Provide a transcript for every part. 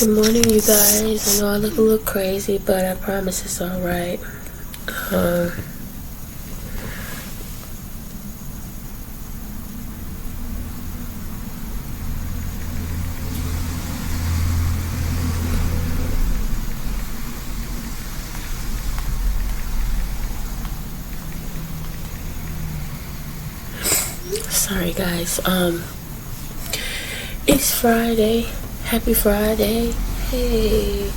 Good morning, you guys. I know I look a little crazy, but I promise it's alright. Um, sorry, guys. It's Friday. Happy Friday. Hey.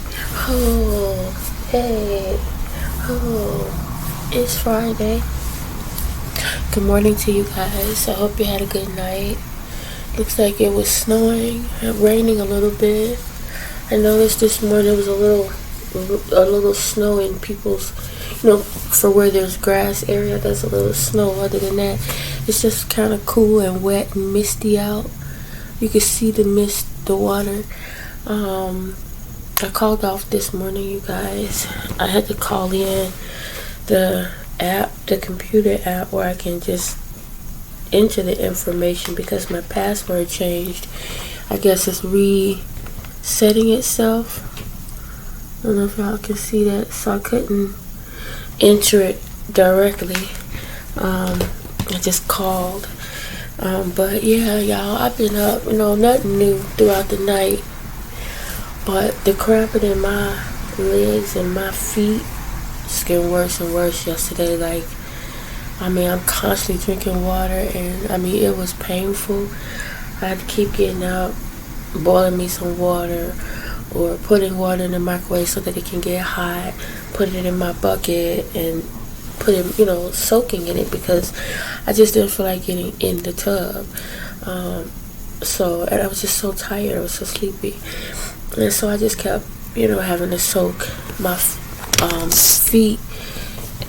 Oh. Hey. Oh. It's Friday. Good morning to you guys. I hope you had a good night. Looks like it was snowing, raining a little bit. I noticed this morning it was a little snow in people's, for where there's grass area, there's a little snow. Other than that, it's just kind of cool and wet and misty out. You can see the mist, the water. I called off this morning, you guys. I had to call in the app, the computer app, where I can just enter the information because my password changed. I guess it's resetting itself. I don't know if y'all can see that, so I couldn't enter it directly. I just called. But yeah, y'all, I've been up, nothing new throughout the night. But the cramping in my legs and my feet is getting worse and worse yesterday. I'm constantly drinking water, and it was painful. I had to keep getting up, boiling me some water, or putting water in the microwave so that it can get hot, put it in my bucket, and put it, soaking in it because I just didn't feel like getting in the tub. And I was just so tired, I was so sleepy. And so I just kept, having to soak my feet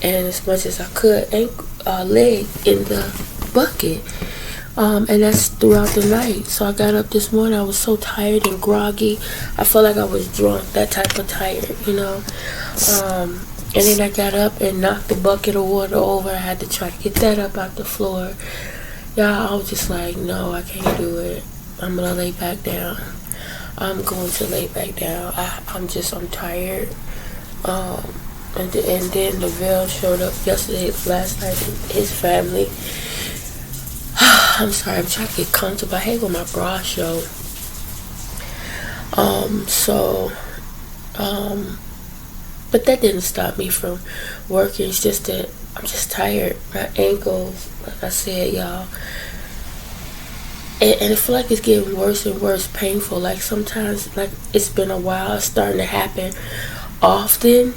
and as much as I could, leg in the bucket. And that's throughout the night. So I got up this morning, I was so tired and groggy. I felt like I was drunk, that type of tired, And then I got up and knocked the bucket of water over. I had to try to get that up out the floor. Y'all, I was just like, no, I can't do it. I'm going to lay back down. I'm going to lay back down. I'm tired. And then the Veil showed up last night, his family. I'm sorry, I'm trying to get comfortable. I hate when my bra show. But that didn't stop me from working. It's just that I'm just tired. My ankles, like I said, y'all. And I feel like it's getting worse and worse, painful. Like sometimes, like it's been a while, it's starting to happen often.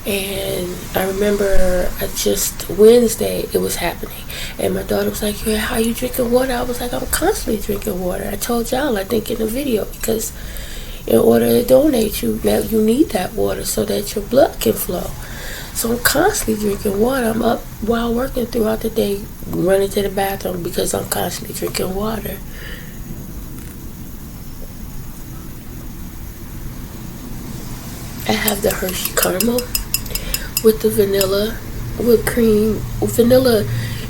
And I remember just Wednesday it was happening. And my daughter was like, yeah, how you drinking water? I was like, I'm constantly drinking water. I told y'all, I think in the video, because in order to donate, you need that water so that your blood can flow. So I'm constantly drinking water. I'm up while working throughout the day, running to the bathroom because I'm constantly drinking water. I have the Hershey Caramel with the vanilla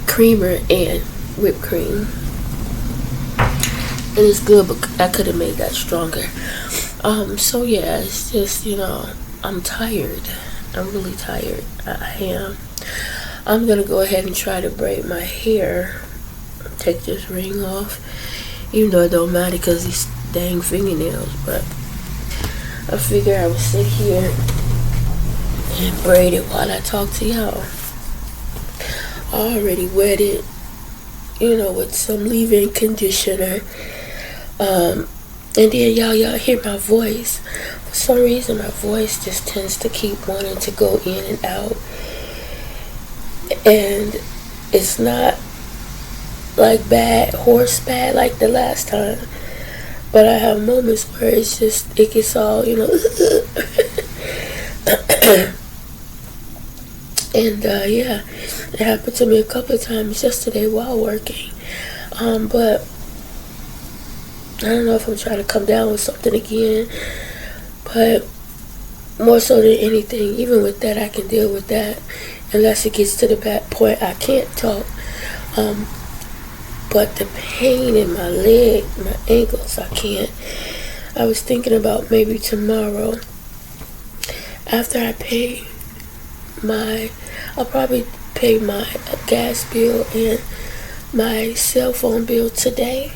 creamer and whipped cream. And it's good, but I could have made that stronger. So yeah, it's just, I'm tired. I'm really tired. I am. I'm going to go ahead and try to braid my hair. Take this ring off. Even though it don't matter because these dang fingernails. But I figure I would sit here and braid it while I talk to y'all. I already wet it, with some leave-in conditioner. And then y'all hear my voice. For some reason, my voice just tends to keep wanting to go in and out. And it's not like horse bad like the last time. But I have moments where it gets all, And yeah, it happened to me a couple of times yesterday while working. But I don't know if I'm trying to come down with something again, but more so than anything, even with that, I can deal with that unless it gets to the bad point I can't talk. But the pain in my leg, my ankles, I I was thinking about maybe tomorrow, after I pay I'll probably pay my gas bill and my cell phone bill today,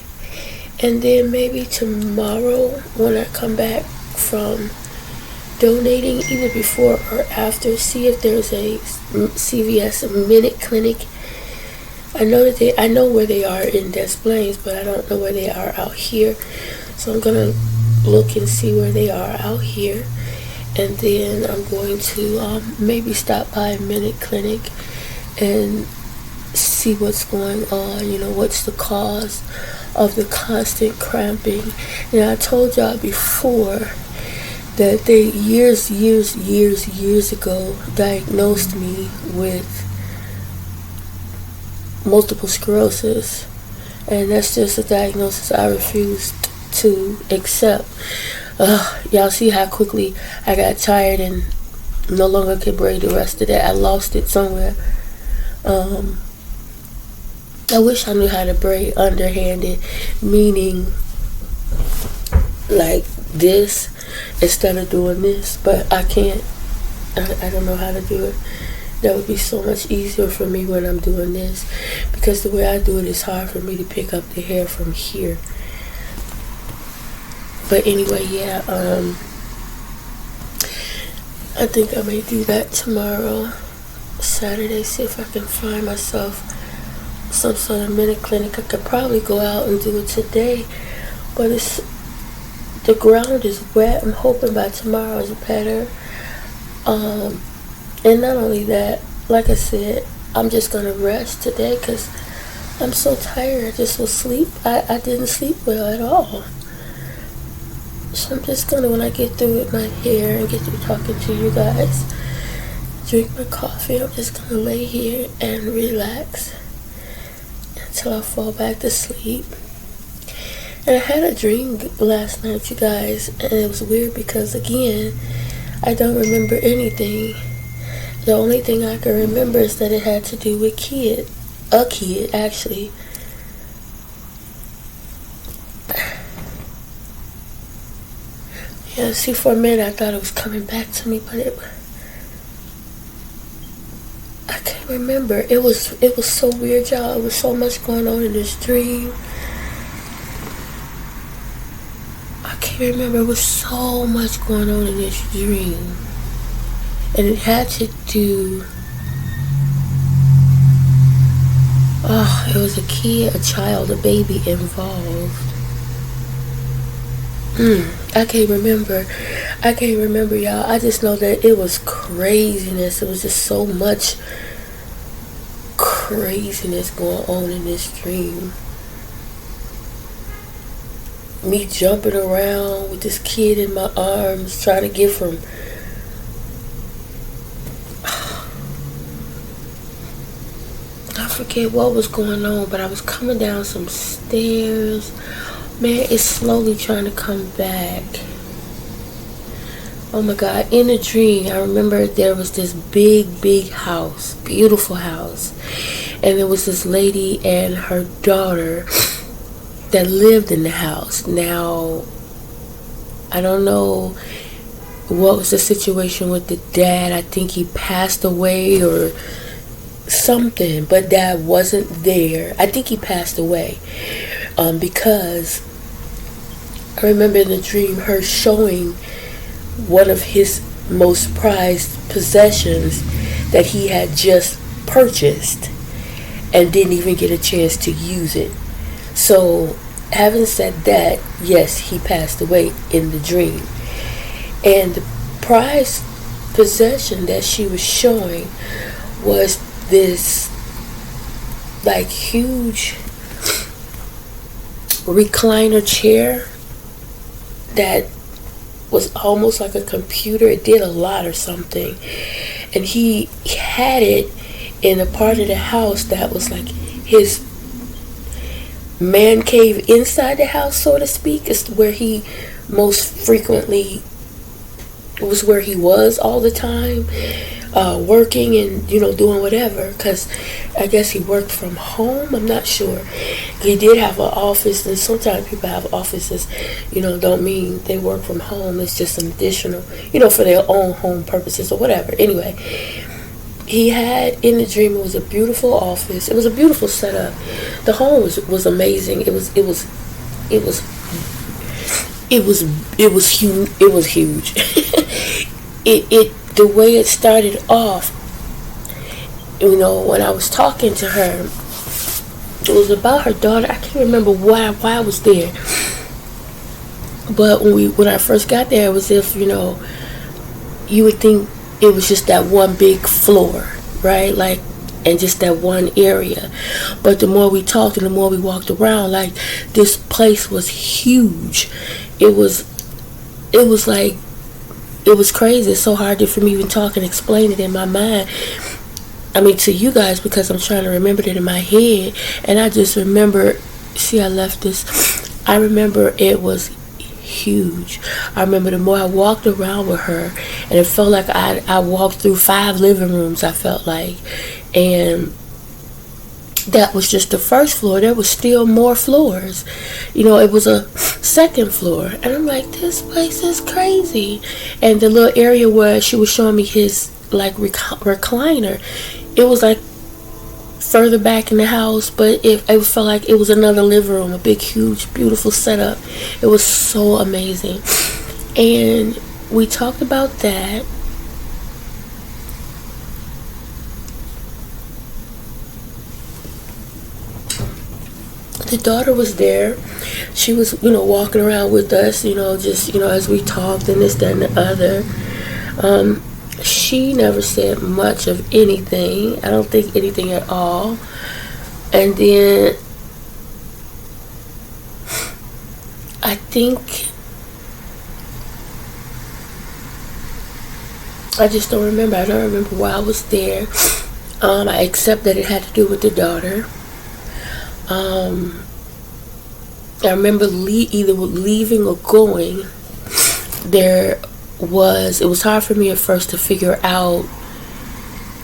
and then maybe tomorrow when I come back from donating, either before or after, see if there's a CVS Minute Clinic. I know where they are in Des Plaines, but I don't know where they are out here. So I'm gonna look and see where they are out here, and then I'm going to maybe stop by a Minute Clinic and see what's going on. What's the cause of the constant cramping. I told y'all before that they years ago diagnosed me with multiple sclerosis, and that's just a diagnosis I refused to accept. Y'all see how quickly I got tired and no longer could braid the rest of that. I lost it somewhere. I wish I knew how to braid underhanded, meaning like this instead of doing this, but I can't. I don't know how to do it. That would be so much easier for me when I'm doing this, because the way I do it is hard for me to pick up the hair from here. But anyway, yeah, I think I may do that tomorrow, Saturday, see if I can find myself some sort of Minute Clinic. I could probably go out and do it today, but the ground is wet. I'm hoping by tomorrow is better. And not only that, like I said, I'm just gonna rest today because I'm so tired. I just was asleep. I didn't sleep well at all. So I'm just gonna, when I get through with my hair and get through talking to you guys, drink my coffee. I'm just gonna lay here and relax until I fall back to sleep. And I had a dream last night, you guys, and it was weird because, again, I don't remember anything. The only thing I can remember is that it had to do with a kid, actually. Yeah, see, for a minute I thought it was coming back to me, but I can't remember. It was so weird, y'all. It was so much going on in this dream. I can't remember. It was so much going on in this dream. And it had to do... it was a kid, a child, a baby involved. I can't remember, y'all. I just know that it was craziness. It was just so much craziness going on in this dream. Me jumping around with this kid in my arms, trying to get from... I forget what was going on, but I was coming down some stairs. Man, it's slowly trying to come back. Oh my God, in a dream, I remember there was this big house, beautiful house. And there was this lady and her daughter that lived in the house. Now, I don't know what was the situation with the dad. I think he passed away or something, but dad wasn't there. I think he passed away because I remember in the dream her showing one of his most prized possessions that he had just purchased and didn't even get a chance to use it. So, having said that, yes, he passed away in the dream. And the prized possession that she was showing was this like huge recliner chair that was almost like a computer. It did a lot or something. And he had it in a part of the house that was like his man cave inside the house, so to speak. It's where he most frequently, it was where he was all the time. working and doing whatever, because I guess he worked from home. I'm not sure. He did have an office, and sometimes people have offices, don't mean they work from home. It's just an additional, for their own home purposes or whatever. Anyway, he had in the dream, it was a beautiful office. It was a beautiful setup. The home was amazing. It was huge. It was huge. The way it started off, when I was talking to her, it was about her daughter. I can't remember why I was there, but when I first got there, it was as if you would think it was just that one big floor, right? Like, and just that one area. But the more we talked and the more we walked around, like, this place was huge. It was like, it was crazy. It's so hard for me to even talk and explain it in my mind. I mean, to you guys, because I'm trying to remember it in my head. And I just remember, I left this. I remember it was huge. I remember the more I walked around with her, and it felt like I walked through 5 living rooms, I felt like. And that was just the first floor. There was still more floors. It was a second floor. And I'm like, this place is crazy. And the little area where she was showing me his, like, recliner, it was, like, further back in the house. But it felt like it was another living room. A big, huge, beautiful setup. It was so amazing. And we talked about that. The daughter was there. She was, walking around with us, just, as we talked and this, that, and the other. She never said much of anything. I don't think anything at all. And then I think, I just don't remember. I don't remember why I was there. I accept that it had to do with the daughter. I remember either leaving or going. It was hard for me at first to figure out.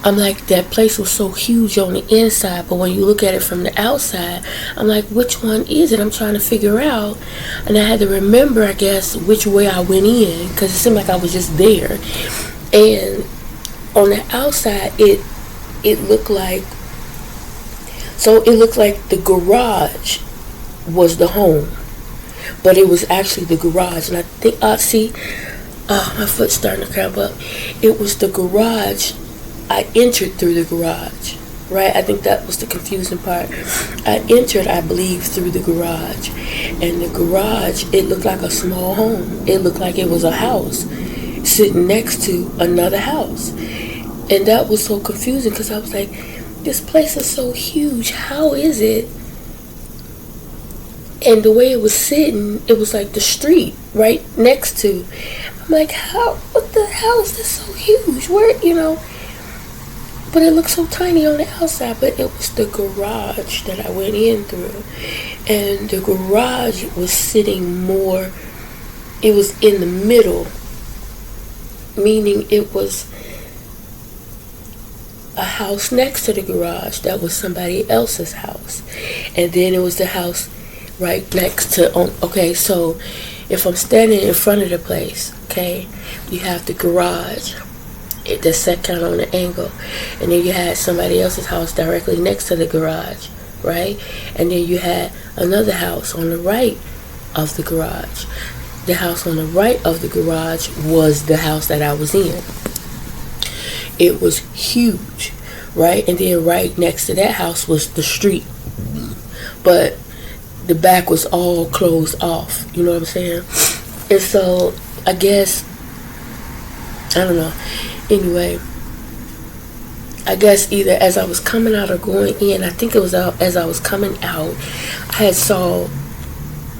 I'm like, that place was so huge on the inside, but when you look at it from the outside, I'm like, which one is it? I'm trying to figure out. And I had to remember, I guess, which way I went in, because it seemed like I was just there. And on the outside, it looked like, the garage was the home, but it was actually the garage. And I think, my foot's starting to cramp up. It was the garage. I entered through the garage, right? I think that was the confusing part. I entered, I believe, through the garage. And the garage, it looked like a small home. It looked like it was a house sitting next to another house. And that was so confusing, because I was like, this place is so huge. How is it? And the way it was sitting, it was like the street right next to. I'm like, what the hell is this so huge? Where, but it looked so tiny on the outside. But it was the garage that I went in through. And the garage was sitting more, it was in the middle, meaning it was a house next to the garage that was somebody else's house. And then it was the house right next to, okay, so if I'm standing in front of the place, okay, you have the garage that's set kind of on an angle, and then you had somebody else's house directly next to the garage, right? And then you had another house on the right of the garage. The house on the right of the garage was the house that I was in. It was huge, right? And then right next to that house was the street, but the back was all closed off. You know what I'm saying? And so I guess, I don't know. Anyway, I guess either as I was coming out or going in, I think it was as I was coming out, I had saw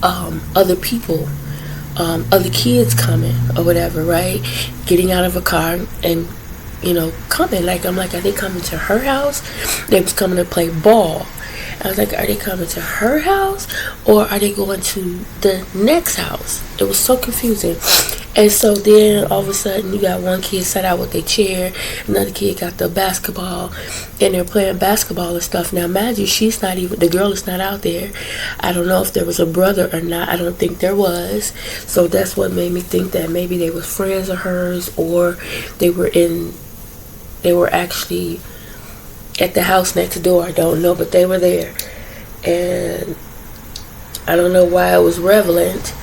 other people, other kids coming or whatever, right? Getting out of a car and, coming. Like, I'm like, are they coming to her house? They was coming to play ball. I was like, are they coming to her house or are they going to the next house? It was so confusing. And so then all of a sudden you got one kid sat out with their chair, another kid got the basketball, and they're playing basketball and stuff. Now mind you, she's not even, the girl is not out there. I don't know if there was a brother or not. I don't think there was. So that's what made me think that maybe they were friends of hers, or they were actually at the house next door. I don't know, but they were there. And I don't know why it was relevant.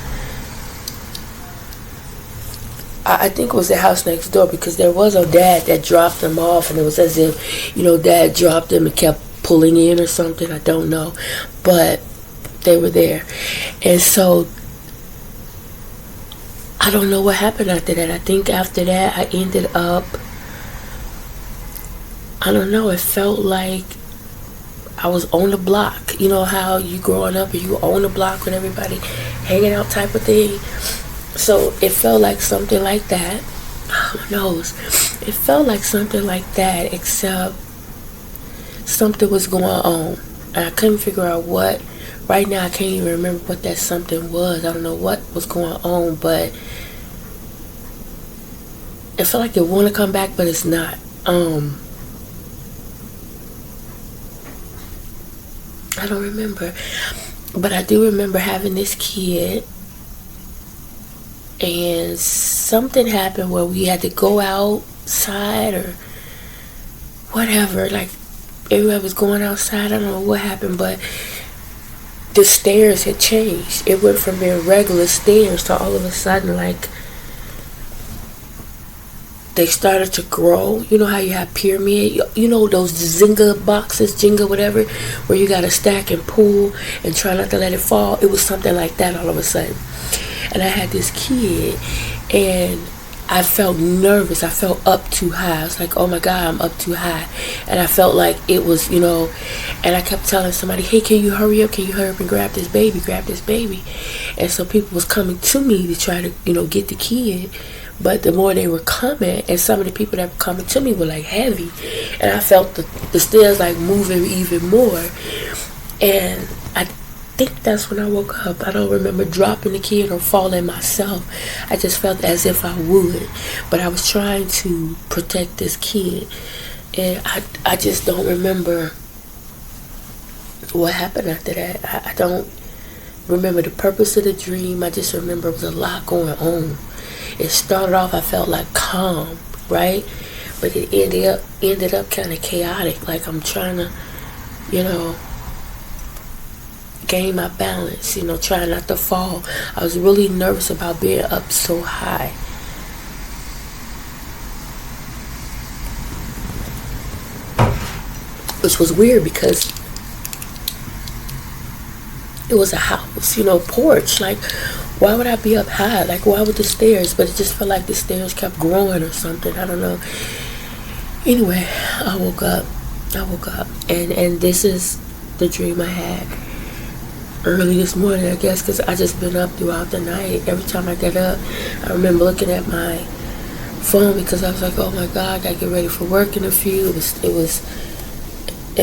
I think it was the house next door, because there was a dad that dropped them off, and it was as if, dad dropped them and kept pulling in or something. I don't know, but they were there. And so I don't know what happened after that. I think after that I ended up, I don't know, it felt like I was on the block. You know how you growing up and you own the block with everybody hanging out type of thing. So it felt like something like that. Who knows? It felt like something like that, except something was going on. And I couldn't figure out what. Right now I can't even remember what that something was. I don't know what was going on, but it felt like it want to come back, but it's not. I don't remember. But I do remember having this kid, and something happened where we had to go outside or whatever. Like, everybody was going outside. I don't know what happened, but the stairs had changed. It went from being regular stairs to all of a sudden, like, they started to grow. You know how you have pyramid, those Zynga boxes, Jenga, whatever, where you gotta stack and pull and try not to let it fall. It was something like that all of a sudden. And I had this kid, and I felt nervous. I felt up too high. I was like, oh my God, I'm up too high. And I felt like it was, and I kept telling somebody, hey, can you hurry up? Can you hurry up and grab this baby? And so people was coming to me to try to, get the kid. But the more they were coming, and some of the people that were coming to me were like heavy, and I felt the stairs like moving even more. And I think that's when I woke up. I don't remember dropping the kid or falling myself. I just felt as if I would, but I was trying to protect this kid, and I just don't remember what happened after that. I don't remember the purpose of the dream. I just remember it was a lot going on. It started off, I felt like calm, right? But it ended up kind of chaotic. Like I'm trying to, gain my balance, trying not to fall. I was really nervous about being up so high. Which was weird because it was a house, porch. Like, why would I be up high? Like, why would the stairs? But it just felt like the stairs kept growing or something. I don't know. Anyway, I woke up. And this is the dream I had early this morning, I guess, because I just been up throughout the night. Every time I get up, I remember looking at my phone because I was like, oh my God, I gotta get ready for work in a few. It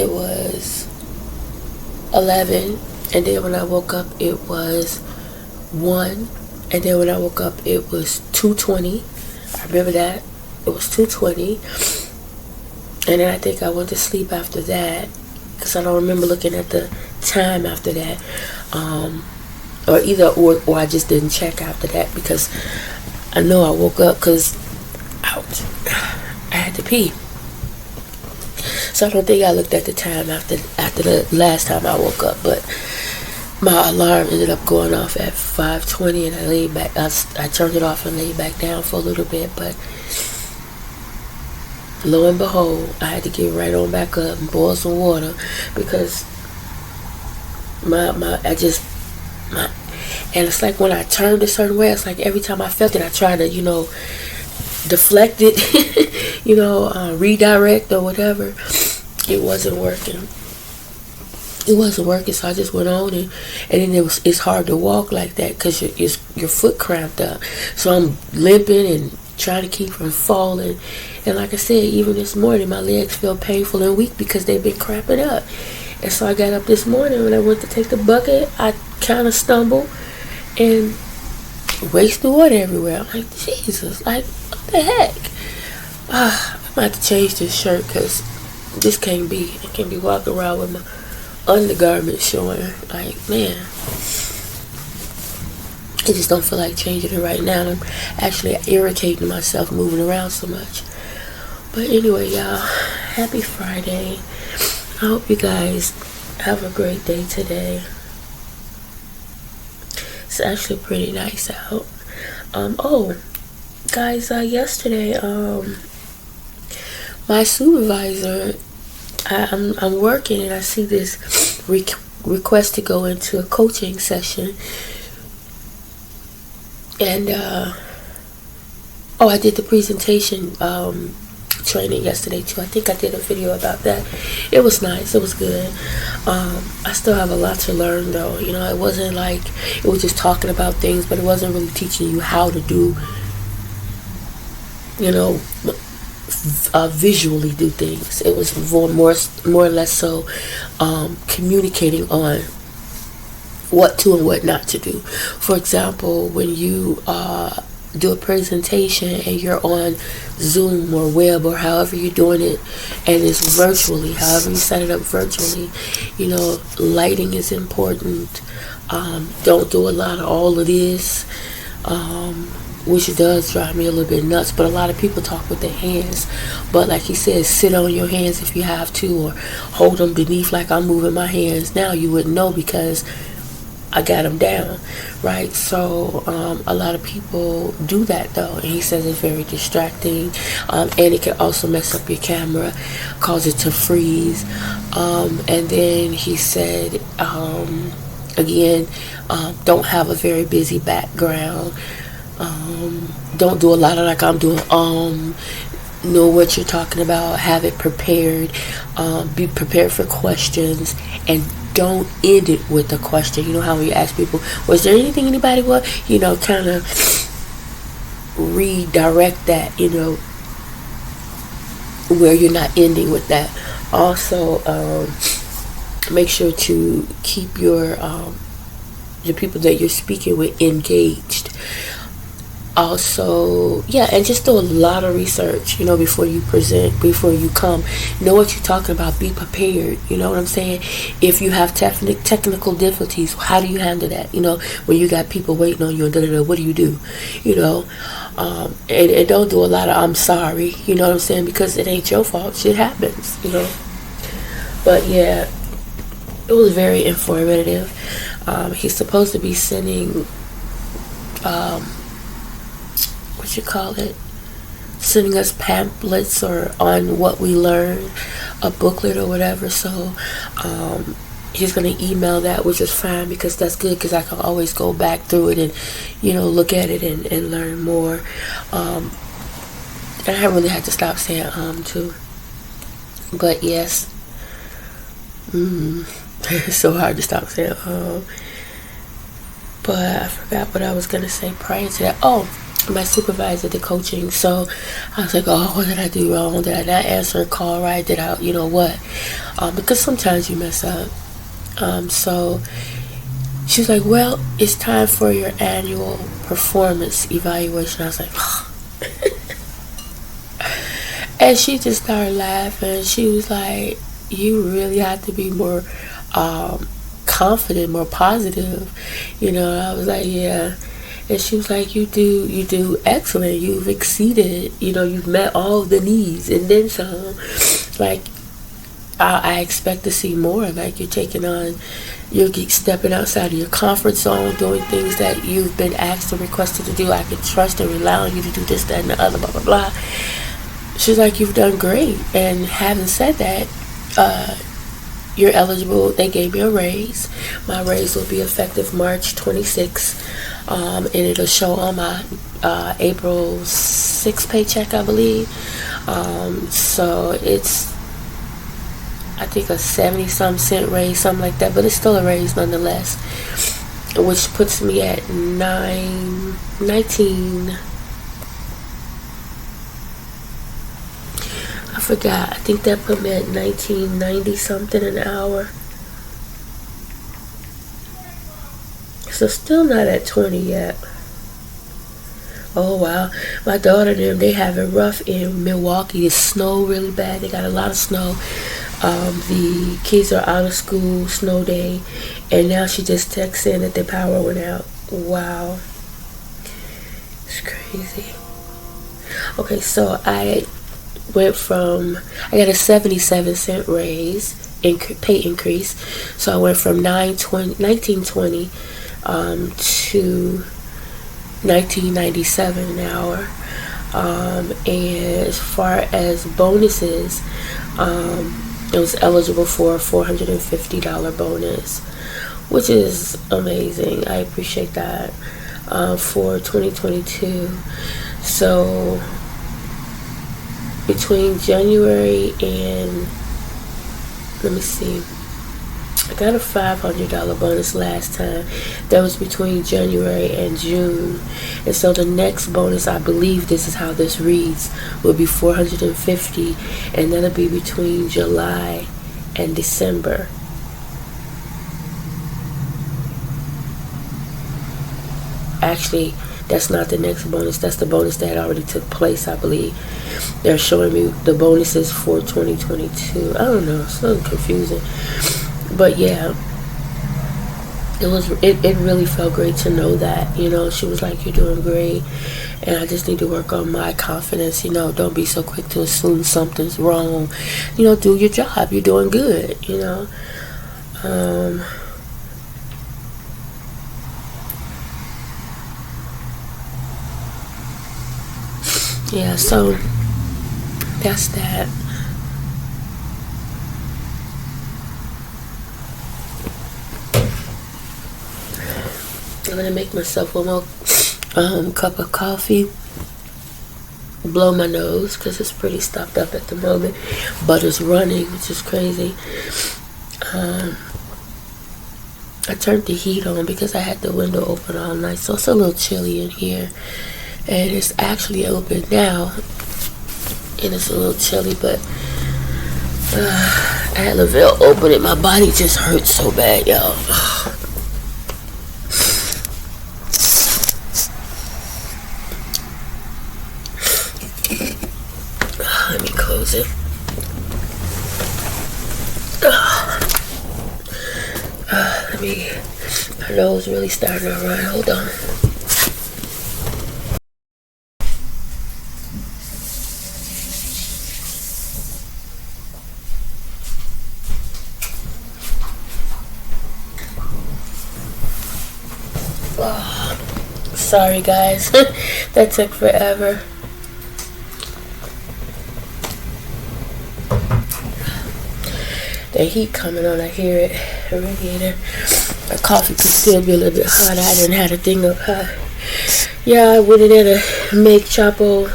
was 11, and then when I woke up, it was 1, and then when I woke up, it was 2:20. I remember that. It was 2:20, and then I think I went to sleep after that because I don't remember looking at the time after that, or I just didn't check after that because I know I woke up because I had to pee. So I don't think I looked at the time after the last time I woke up, but my alarm ended up going off at 5:20, and I laid back. I turned it off and laid back down for a little bit, but lo and behold, I had to get right on back up and boil some water because and it's like when I turned a certain way, it's like every time I felt it, I tried to, deflect it, redirect or whatever. It wasn't working. So I just went on, and then it's hard to walk like that because your foot cramped up. So I'm limping and trying to keep from falling. And like I said, even this morning, my legs feel painful and weak because they've been cramping up. And so I got up this morning when I went to take the bucket. I kind of stumbled, and wasting water everywhere. I'm like, Jesus, like, what the heck? I'm about to change this shirt because this can't be. I can't be walking around with my undergarments showing. Like, man, I just don't feel like changing it right now. I'm actually irritating myself moving around so much. But anyway, y'all, happy Friday. I hope you guys have a great day today. It's actually pretty nice out. Guys, yesterday, my supervisor, I'm working and I see this request to go into a coaching session. And, I did the presentation, training yesterday too. I think I did a video about that. It was nice. It was good. I still have a lot to learn though. You know, it wasn't like it was just talking about things, but it wasn't really teaching you how to do, you know, visually do things. It was more or less so communicating on what to and what not to do. For example, when you do a presentation and you're on Zoom or web or however you're doing it, and it's virtually, however you set it up virtually, you know, lighting is important. Don't do a lot of all of this, which does drive me a little bit nuts. But a lot of people talk with their hands, but like he says, sit on your hands if you have to, or hold them beneath like I'm moving my hands now. You wouldn't know because I got them down, right? So a lot of people do that though, and he says it's very distracting, and it can also mess up your camera, cause it to freeze. And then he said again, don't have a very busy background. Don't do a lot of like I'm doing. Know what you're talking about. Have it prepared. Be prepared for questions, and don't end it with a question. You know how we ask people, was there anything anybody want? You know, kind of redirect that, you know, where you're not ending with that. Also, make sure to keep your the people that you're speaking with engaged. Also, and just do a lot of research, you know, before you present, before you come. Know what you're talking about. Be prepared. You know what I'm saying? If you have technical difficulties, how do you handle that? You know, when you got people waiting on you and what do you do? You know, and don't do a lot of I'm sorry. You know what I'm saying? Because it ain't your fault. Shit happens. You know. But yeah, it was very informative. He's supposed to be sending sending us pamphlets or on what we learned, a booklet or whatever. So he's going to email that, which is fine because that's good, because I can always go back through it and, you know, look at it and learn more. And I really had to stop saying too. But yes, it's so hard to stop saying But I forgot what I was going to say prior to that. My supervisor did coaching, so I was like, what did I do wrong? Did I not answer a call right? Did I, you know what? Because sometimes you mess up. So she was like, well, it's time for your annual performance evaluation. I was like, and she just started laughing. She was like, you really have to be more confident, more positive. You know, I was like, yeah. And she was like, you do excellent. You've exceeded, you know, you've met all the needs and then some. Like, I expect to see more. Like, you're stepping outside of your comfort zone, doing things that you've been asked or requested to do. I can trust and rely on you to do this, that, and the other, blah, blah, blah. She's like, you've done great. And having said that, you're eligible. They gave me a raise. My raise will be effective March 26th. And it'll show on my April 6th paycheck, I believe. So it's, I think, a 70-some cent raise, something like that. But it's still a raise nonetheless, which puts me at 19. I forgot. I think that put me at 19.90 something an hour. So still not at 20 yet. Oh wow, my daughter and them, they have it rough in Milwaukee. It's snow really bad. They got a lot of snow. The kids are out of school, snow day, and now she just texts in that the power went out. Wow, it's crazy. Okay, so I got a 77-cent raise, pay increase. So I went from 1920 to 1997 an hour. And as far as bonuses, it was eligible for a $450 bonus, which is amazing. I appreciate that for 2022. So between January and, let me see, I got a $500 bonus last time. That was between January and June. And so the next bonus, I believe this is how this reads, will be $450, and that'll be between July and December. Actually, that's not the next bonus. That's the bonus that already took place, I believe. They're showing me the bonuses for 2022. I don't know. It's a little confusing. But yeah, it really felt great to know that, you know. She was like, you're doing great, and I just need to work on my confidence, you know. Don't be so quick to assume something's wrong, you know. Do your job. You're doing good, you know. Yeah, so that's that. I'm gonna make myself one more cup of coffee, blow my nose because it's pretty stopped up at the moment. Butter's running, which is crazy. I turned the heat on because I had the window open all night, so it's a little chilly in here. And it's actually open now, and it's a little chilly, but I had Lavelle open it. My body just hurts so bad, y'all. Let me close it. My nose really starting to run. Hold on. Sorry guys, that took forever. The heat coming on, I hear it. The radiator. My coffee could still be a little bit hot. I didn't have the thing up high. Yeah, I went in there to make Chapo,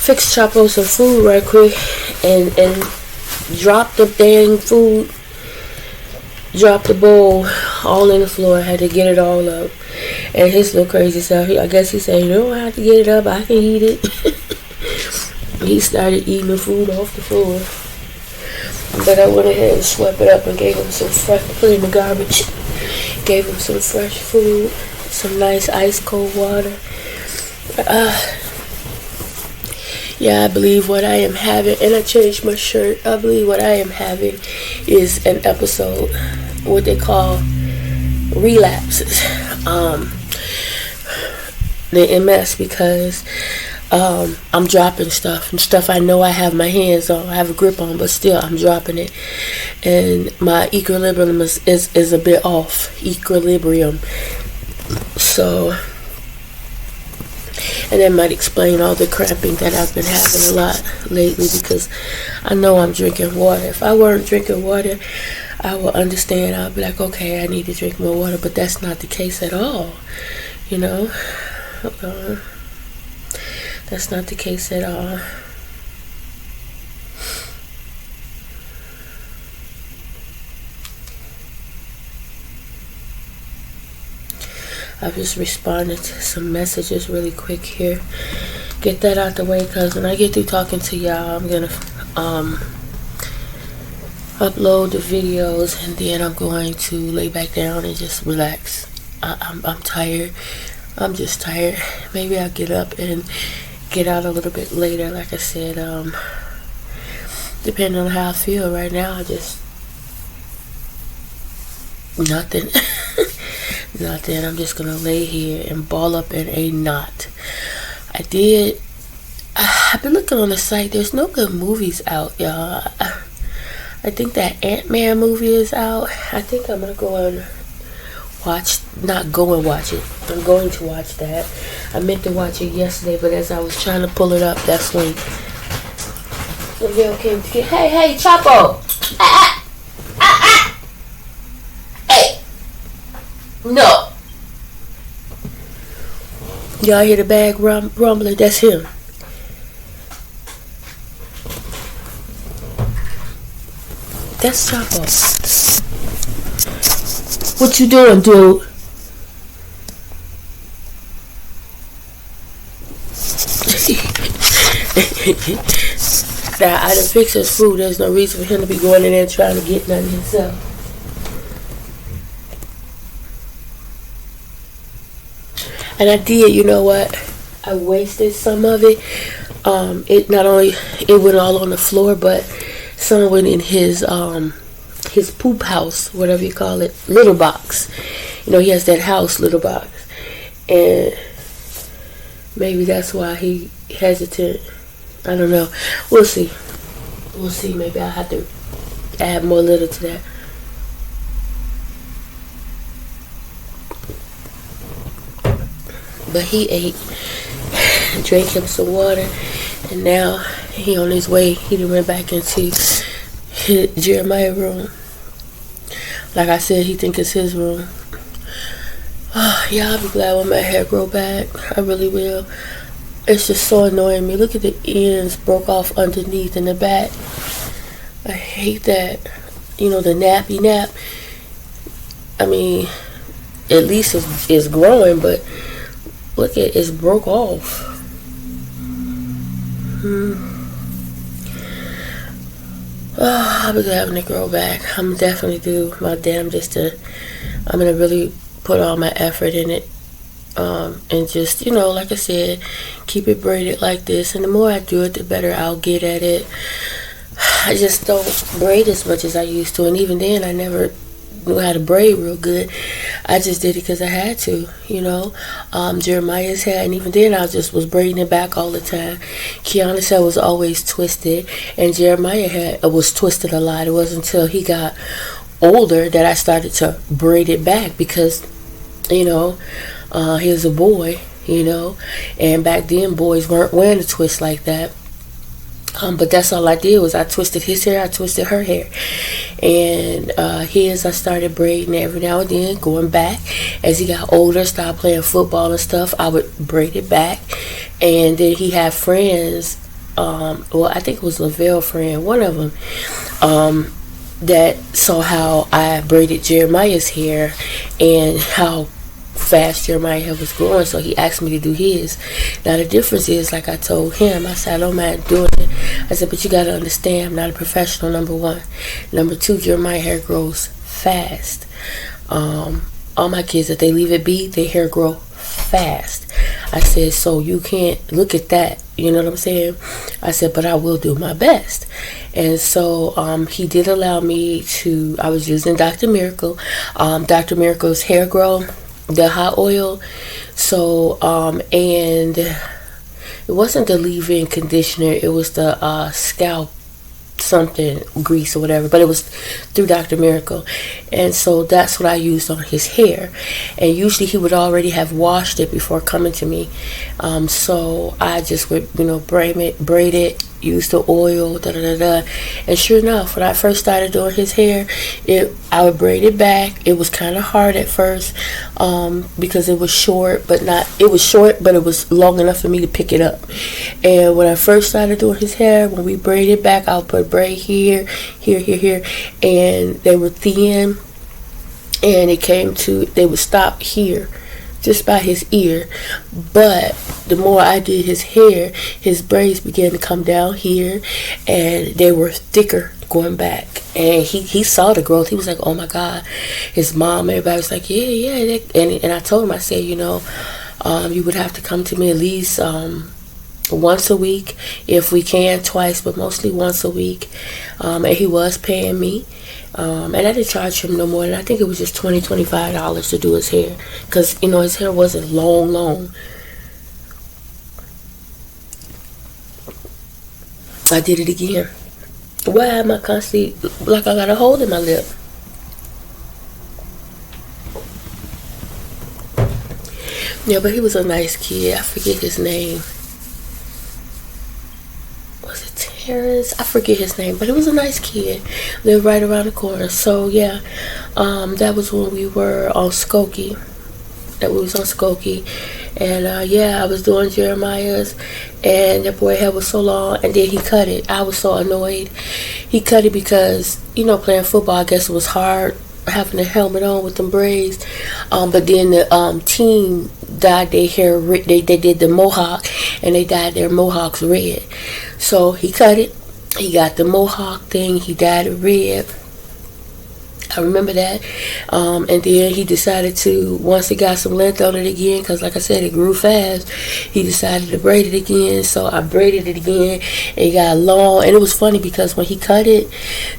fix Chapo some food right quick, and drop the dang food. Dropped the bowl all in the floor. I had to get it all up. And his little crazy self, I guess he said, you don't have to get it up, I can eat it. He started eating the food off the floor. But I went ahead and swept it up and gave him some fresh, put it in the garbage. Gave him some fresh food, some nice ice cold water. Yeah, I believe what I am having, and I changed my shirt. I believe what I am having is an episode, what they call relapses. The MS, because I'm dropping stuff, and stuff I know I have my hands on, I have a grip on, but still I'm dropping it, and my equilibrium is a bit off. Equilibrium. So, and that might explain all the cramping that I've been having a lot lately, because I know I'm drinking water. If I weren't drinking water, I would understand. I'll be like, okay, I need to drink more water, but that's not the case at all, you know. That's not the case at all. I've just responded to some messages really quick here. Get that out the way, because when I get through talking to y'all, I'm gonna upload the videos, and then I'm going to lay back down and just relax. I'm tired. I'm just tired. Maybe I'll get up and get out a little bit later. Like I said, depending on how I feel right now, I just nothing. Nothing. I'm just gonna lay here and ball up in a knot. I've been looking on the site. There's no good movies out, y'all. I think that Ant-Man movie is out. I think I'm gonna go and not go and watch it. I'm going to watch that. I meant to watch it yesterday, but as I was trying to pull it up, that's when Lavelle came to get, hey, Chapo! Hey! No! Y'all hear the bag rumbling? That's him. That's Chapo. What you doing, dude? Now, I done fixed his food. There's no reason for him to be going in there trying to get nothing himself. And I did, you know what? I wasted some of it. It not only it went all on the floor, but some went in his poop house, whatever you call it, litter box. You know, he has that house litter box, and maybe that's why he hesitant. I don't know. We'll see. Maybe I'll have to add more litter to that. But he ate, drank him some water, and now he on his way. He done went back into Jeremiah's room. Like I said, he think it's his room. Oh, yeah, I'll be glad when my hair grow back. I really will. It's just so annoying me. Look at the ends broke off underneath in the back. I hate that. You know, the nappy nap. I mean, at least it's growing, but look at it's broke off. Oh, I'll be glad when it grow back. I'm definitely do my damnedest I'm gonna really put all my effort in it. And just, you know, like I said, keep it braided like this. And the more I do it, the better I'll get at it. I just don't braid as much as I used to. And even then, I never knew how to braid real good. I just did it because I had to, you know. Jeremiah's hair, and even then I just was braiding it back all the time. Kiana's hair was always twisted, and Jeremiah's hair was twisted a lot. It wasn't until he got older that I started to braid it back because, you know, he was a boy, you know, and back then boys weren't wearing a twist like that. But that's all I did was I twisted his hair, I twisted her hair. And his I started braiding every now and then, going back. As he got older, started playing football and stuff, I would braid it back. And then he had friends, well, I think it was Lavelle friend, one of them, that saw how I braided Jeremiah's hair and how fast Jeremiah's hair was growing, so he asked me to do his. Now the difference is, like I told him, I said I don't mind doing it. I said, but you got to understand, I'm not a professional, number one. Number two, Jeremiah's hair grows fast. All my kids, if they leave it be, their hair grow fast. I said, so you can't look at that, you know what I'm saying? I said, but I will do my best. And so he did allow me to, I was using Dr. Miracle, Dr. Miracle's hair grow, the hot oil. So and it wasn't the leave-in conditioner, it was the scalp something grease or whatever, but it was through Dr. Miracle. And so that's what I used on his hair, and usually he would already have washed it before coming to me. So I just would, you know, braid it, use the oil, and sure enough, when I first started doing his hair, I would braid it back. It was kind of hard at first because it was short, but it was long enough for me to pick it up. And when I first started doing his hair, when we braided back, I would put braid here, and they were thin, and they would stop here, just by his ear. But the more I did his hair, his braids began to come down here, and they were thicker going back. And he saw the growth. He was like, oh my God. His mom, everybody was like, yeah. And I told him, I said, you know, you would have to come to me at least once a week, if we can, twice, but mostly once a week. And he was paying me. And I didn't charge him no more. And I think it was just $25 to do his hair. Because, you know, his hair wasn't long. I did it again. Why am I constantly, like I got a hole in my lip? Yeah, but he was a nice kid. I forget his name. Was it Terrence? I forget his name, but he was a nice kid. Lived right around the corner. So, yeah, that was when we were on Skokie. And yeah, I was doing Jeremiah's, and that boy hair was so long, and then he cut it. I was so annoyed. He cut it because, you know, playing football, I guess it was hard having the helmet on with them braids. But then the team dyed their hair, they did the mohawk, and they dyed their mohawks red. So he cut it. He got the mohawk thing. He dyed it red. I remember that. And then he decided to, once he got some length on it again, because like I said, it grew fast, he decided to braid it again. So I braided it again. It got long. And it was funny because when he cut it,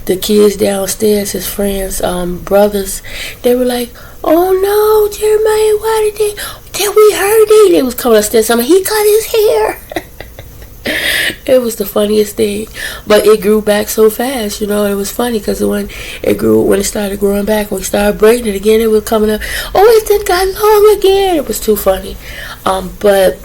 the kids downstairs, his friends, brothers, they were like, oh no, Jeremiah, why did we hurt him? They was coming upstairs, saying, he cut his hair. It was the funniest thing, but it grew back so fast. You know, it was funny because when it started growing back, when we started braiding it again, it was coming up. Oh, it then got long again. It was too funny. But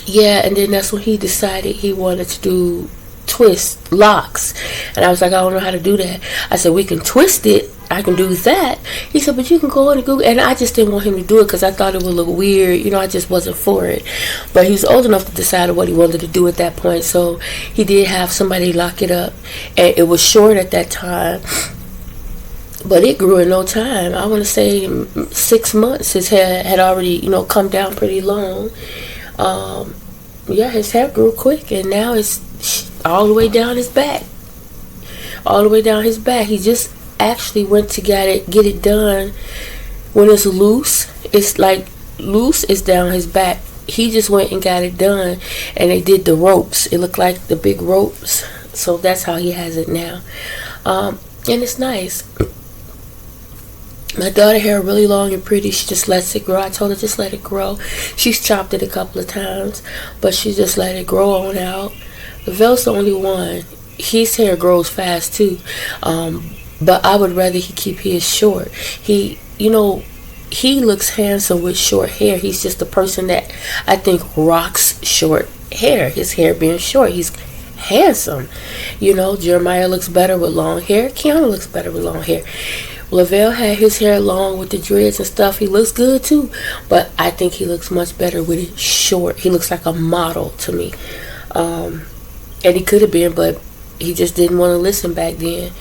yeah, and then that's when he decided he wanted to do twist locks, and I was like, I don't know how to do that. I said, we can twist it. I can do that. He said, but you can go on and Google. And I just didn't want him to do it because I thought it would look weird. You know, I just wasn't for it. But he was old enough to decide what he wanted to do at that point. So he did have somebody lock it up. And it was short at that time. But it grew in no time. I want to say 6 months. His hair had already, you know, come down pretty long. Yeah, his hair grew quick. And now it's all the way down his back. All the way down his back. He just actually went to get it done when it's loose. It's like loose is down his back. He just went and got it done, and they did the ropes. It looked like the big ropes. So that's how he has it now. And it's nice. My daughter hair really long and pretty. She just lets it grow. I told her just let it grow. She's chopped it a couple of times, but she just let it grow on out. Lavelle's the only one. His hair grows fast too. But I would rather he keep his short. He looks handsome with short hair. He's just a person that I think rocks short hair. His hair being short, he's handsome. You know, Jeremiah looks better with long hair. Kiana looks better with long hair. Lavelle had his hair long with the dreads and stuff. He looks good too, but I think he looks much better with it short. He looks like a model to me. And he could have been, but he just didn't want to listen back then.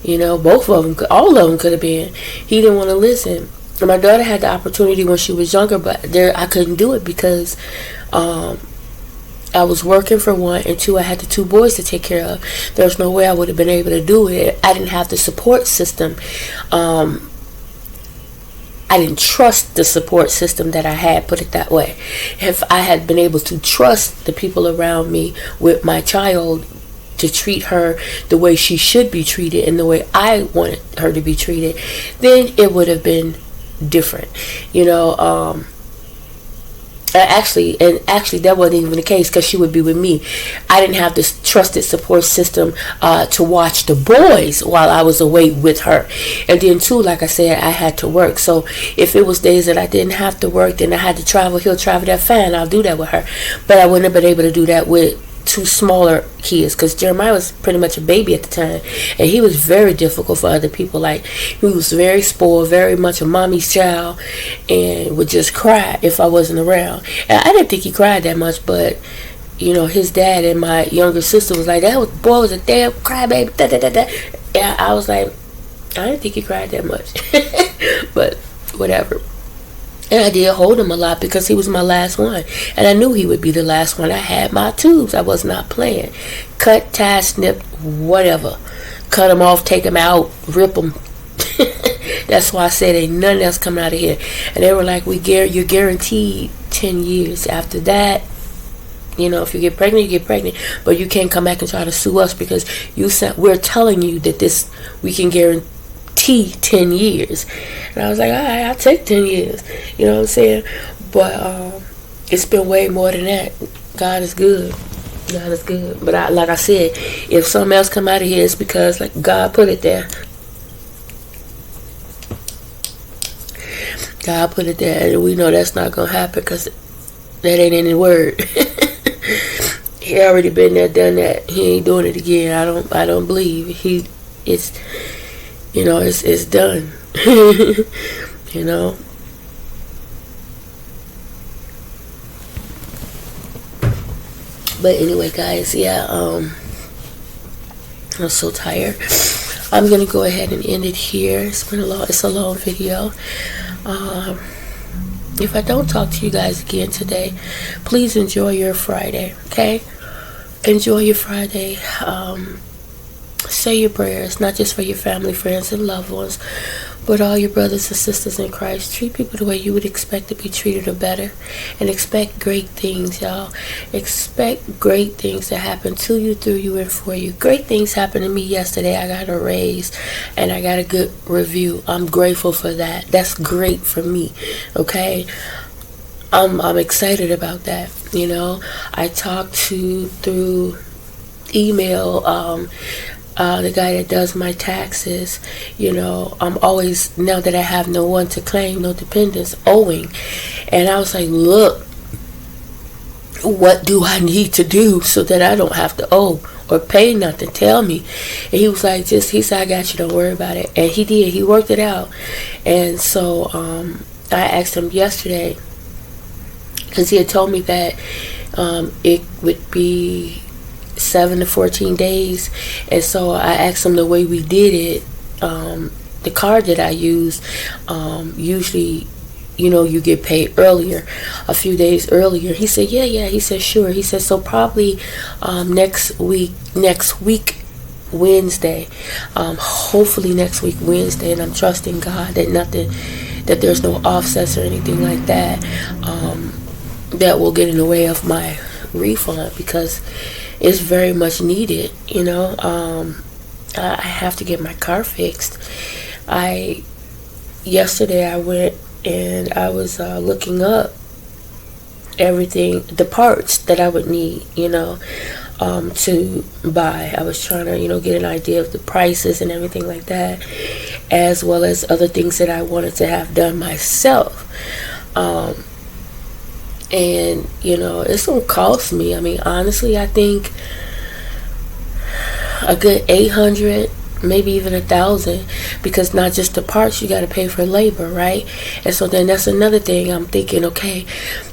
You know, both of them, all of them could have been. He didn't want to listen. And my daughter had the opportunity when she was younger, but I couldn't do it because I was working for one, and two, I had the 2 boys to take care of. There's no way I would have been able to do it. I didn't have the support system. I didn't trust the support system that I had, put it that way. If I had been able to trust the people around me with my child, to treat her the way she should be treated and the way I wanted her to be treated, then it would have been different. You know, actually that wasn't even the case because she would be with me. I didn't have this trusted support system to watch the boys while I was away with her. And then too, like I said, I had to work. So if it was days that I didn't have to work, then I had to travel. He'll travel, that fine, I'll do that with her. But I wouldn't have been able to do that with 2 smaller kids because Jeremiah was pretty much a baby at the time, and he was very difficult for other people. Like, he was very spoiled, very much a mommy's child, and would just cry if I wasn't around. And I didn't think he cried that much, but you know, his dad and my younger sister was like, boy was a damn crybaby, da da da da. And I was like, I didn't think he cried that much. But whatever. And I did hold him a lot because he was my last one. And I knew he would be the last one. I had my tubes. I was not playing. Cut, tie, snip, whatever. Cut them off, take them out, rip them. That's why I said ain't nothing else coming out of here. And they were like, you're guaranteed 10 years. After that, you know, if you get pregnant, you get pregnant. But you can't come back and try to sue us because we're telling you that we can guarantee 10 years. And I was like, all right, I'll take 10 years. You know what I'm saying? But it's been way more than that. God is good. God is good. But like I said, if something else come out of here, it's because like God put it there. God put it there, and we know that's not gonna happen because that ain't in the word. He already been there, done that. He ain't doing it again. I don't believe it's done. You know. But anyway, guys, yeah, I'm so tired. I'm gonna go ahead and end it here. It's a long video. If I don't talk to you guys again today, please enjoy your Friday, okay? Enjoy your Friday. Say your prayers, not just for your family, friends, and loved ones, but all your brothers and sisters in Christ. Treat people the way you would expect to be treated or better. And expect great things, y'all. Expect great things to happen to you, through you, and for you. Great things happened to me yesterday. I got a raise and I got a good review. I'm grateful for that. That's great for me, okay? I'm excited about that, you know. I talked through email, the guy that does my taxes. You know, I'm always, now that I have no one to claim, no dependents, owing. And I was like, look, what do I need to do so that I don't have to owe or pay nothing? Tell me. And he was like, he said, I got you, don't worry about it. And he did. He worked it out. And so I asked him yesterday, because he had told me that it would be 7 to 14 days. And so I asked him the way we did it, the card that I used, usually, you know, you get paid earlier, a few days earlier. He said, yeah. He said, sure. He said, so probably next week Wednesday, hopefully next week Wednesday. And I'm trusting God that there's no offsets or anything like that that will get in the way of my refund, because it's very much needed, you know. I have to get my car fixed. Yesterday I went and I was looking up everything, the parts that I would need, you know, to buy. I was trying to, you know, get an idea of the prices and everything like that, as well as other things that I wanted to have done myself. And, you know, it's going to cost me. I mean, honestly, I think a good 800, maybe even 1,000, because not just the parts, you got to pay for labor, right? And so then that's another thing. I'm thinking, okay,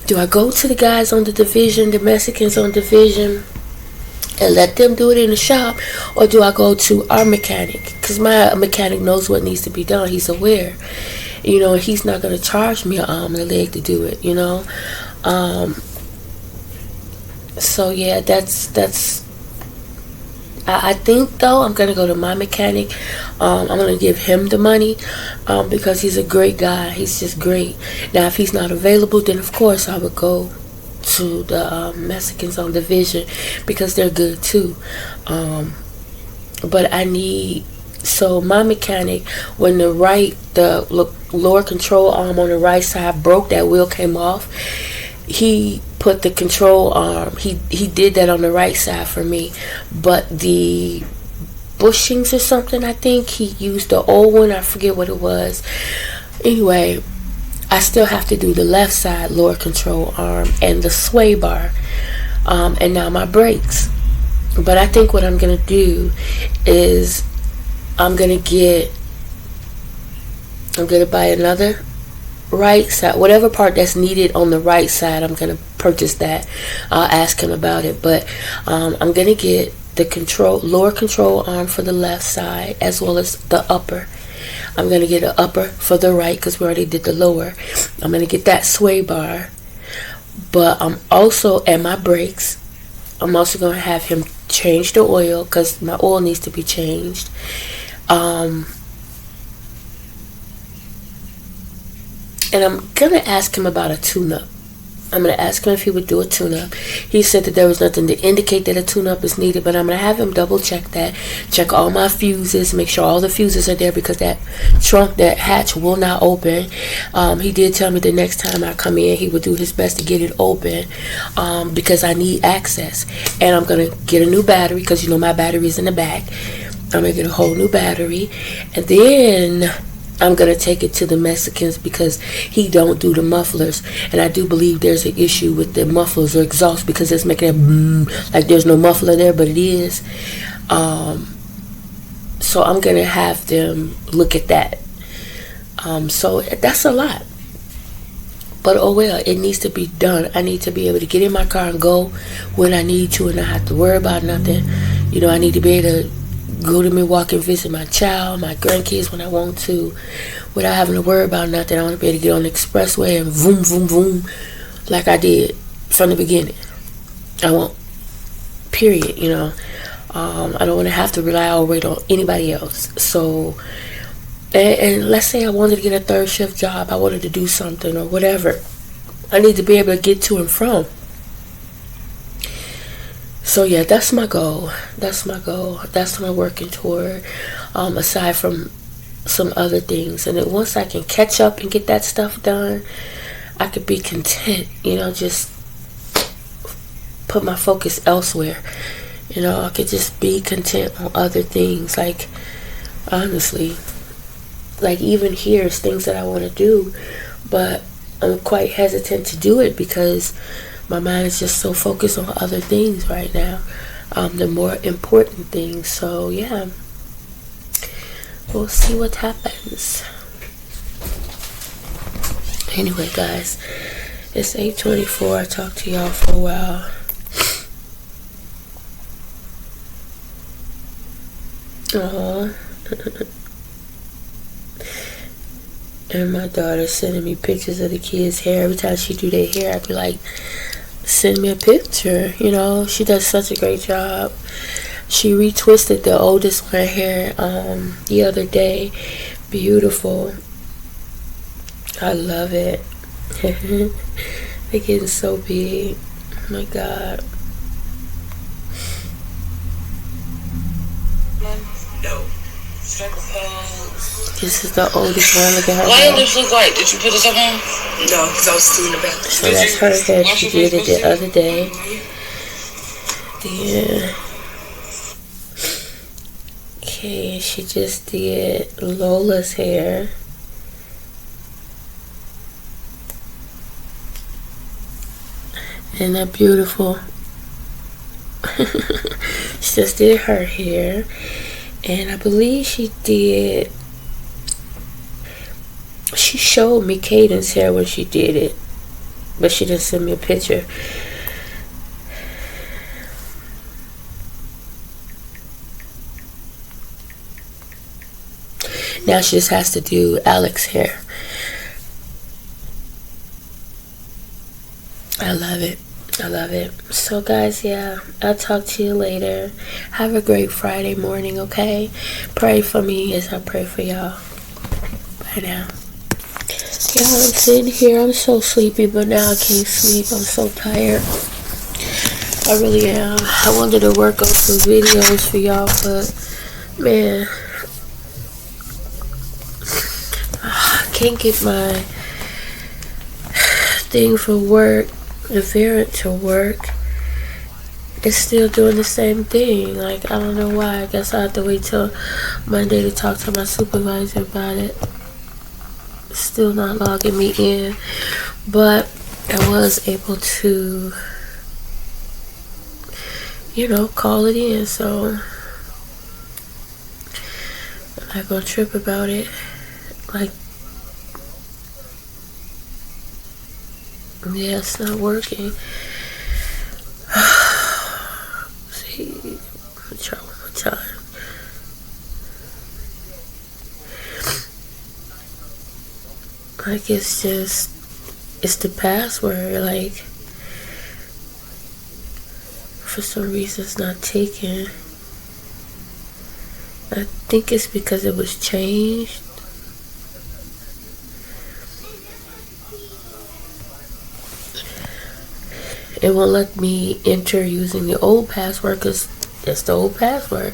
do I go to the guys on the division, the Mexicans on division, and let them do it in the shop, or do I go to our mechanic? Because my mechanic knows what needs to be done. He's aware, you know, and he's not going to charge me an arm and a leg to do it, you know. So yeah, that's I think though I'm gonna go to my mechanic. I'm gonna give him the money because he's a great guy. He's just great. Now if he's not available, then of course I would go to the Mexicans on division, because they're good too. But so my mechanic, when the lower control arm on the right side broke, that wheel came off, he put the control arm, he did that on the right side for me, but the bushings or something, I think he used the old one, I forget what it was. Anyway, I still have to do the left side lower control arm and the sway bar, and now my brakes. But I think what I'm gonna do is I'm gonna buy another right side, whatever part that's needed on the right side, I'm gonna purchase that. I'll ask him about it, but I'm gonna get the lower control arm for the left side, as well as the upper. I'm going to get an upper for the right because we already did the lower. I'm going to get that sway bar. But I'm also, at my brakes, I'm also going to have him change the oil because my oil needs to be changed. And I'm going to ask him about a tune-up. I'm going to ask him if he would do a tune-up. He said that there was nothing to indicate that a tune-up is needed, but I'm going to have him double check that. Check all my fuses, make sure all the fuses are there because that trunk, that hatch will not open. He did tell me the next time I come in, he would do his best to get it open because I need access. And I'm going to get a new battery because, you know, my battery is in the back. I'm going to get a whole new battery. And then I'm going to take it to the Mexicans because he don't do the mufflers. And I do believe there's an issue with the mufflers or exhaust because it's making a like there's no muffler there, but it is. So I'm going to have them look at that. So that's a lot. But oh well, it needs to be done. I need to be able to get in my car and go when I need to and not have to worry about nothing. You know, I need to be able to go to Milwaukee and visit my child, my grandkids when I want to, without having to worry about nothing. I want to be able to get on the expressway and vroom, vroom, vroom, like I did from the beginning. I want, period, you know. I don't want to have to rely or wait on anybody else. So, and let's say I wanted to get a third shift job. I wanted to do something or whatever. I need to be able to get to and from. So yeah, that's my goal. That's my goal. That's what I'm working toward. Aside from some other things, and then once I can catch up and get that stuff done, I could be content. You know, just put my focus elsewhere. You know, I could just be content on other things. Like honestly, like even here's things that I want to do, but I'm quite hesitant to do it because my mind is just so focused on other things right now, the more important things. So yeah, we'll see what happens. Anyway, guys, it's 8:24. I talked to y'all for a while. And my daughter's sending me pictures of the kids' hair. Every time she do their hair, I'd be like, send me a picture. You know, she does such a great job. She retwisted the oldest one hair the other day. Beautiful. I love it. They're getting so big. Oh my God. No. This is the oldest one. Look at her. Why your lips look white? Did you put this up on? No, because I was still in the bathroom. So that's her hair. She did it the other day. Yeah. Okay, she just did Lola's hair. Isn't that beautiful? She just did her hair. And I believe she showed me Caden's hair when she did it, but she didn't send me a picture. Now she just has to do Alex's hair. I love it. I love it. So guys, yeah, I'll talk to you later. Have a great Friday morning, okay? Pray for me as I pray for y'all. Bye now. Yeah, I'm sitting here. I'm so sleepy, but now I can't sleep. I'm so tired. I really am. I wanted to work on some videos for y'all, but man, I can't get my thing for work, the variant to work. It's still doing the same thing. Like, I don't know why. I guess I have to wait till Monday to talk to my supervisor about it. Still not logging me in, but I was able to, you know, call it in, so I'm not gonna trip about it. Like, yeah, it's not working. See, I'm gonna try one more time. Like, it's the password. Like, for some reason it's not taken. I think it's because it was changed. It won't let me enter using the old password because it's the old password.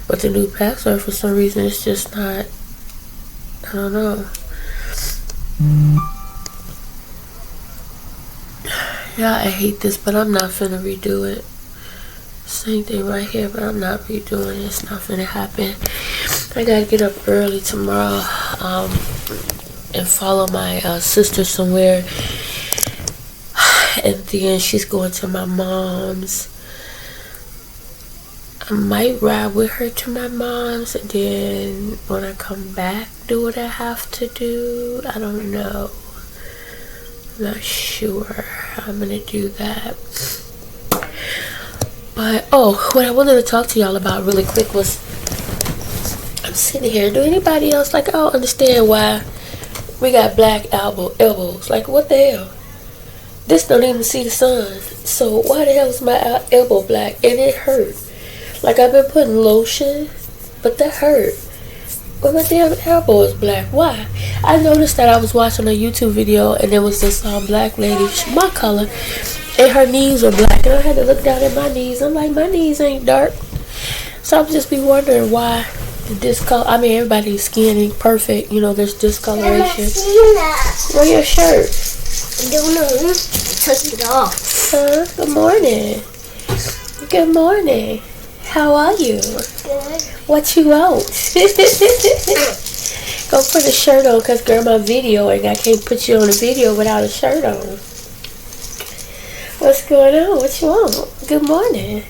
But the new password, for some reason, it's just not. I don't know. Yeah, I hate this, but I'm not finna redo it. Same thing right here, but I'm not redoing it. It's not finna happen. I gotta get up early tomorrow and follow my sister somewhere. And then she's going to my mom's. I might ride with her to my mom's, and then when I come back, do what I have to do. I don't know. I'm not sure how I'm gonna do that. But what I wanted to talk to y'all about really quick was, I'm sitting here. Do anybody else, like, I don't understand why we got black elbows? Like, what the hell? This don't even see the sun. So why the hell is my elbow black? And it hurt. Like, I've been putting lotion, but that hurt. But my damn elbow is black. Why? I noticed that I was watching a YouTube video and there was this black lady, my color, and her knees were black. And I had to look down at my knees. I'm like, my knees ain't dark. So I'm just be wondering why the discolor. I mean, everybody's skin ain't perfect. You know, there's discoloration. Wear your shirt. I don't know. Take it off. Good morning. Good morning. How are you? Good. What you want? Go put a shirt on, because, girl, my video, and I can't put you on a video without a shirt on. What's going on? What you want? Good morning.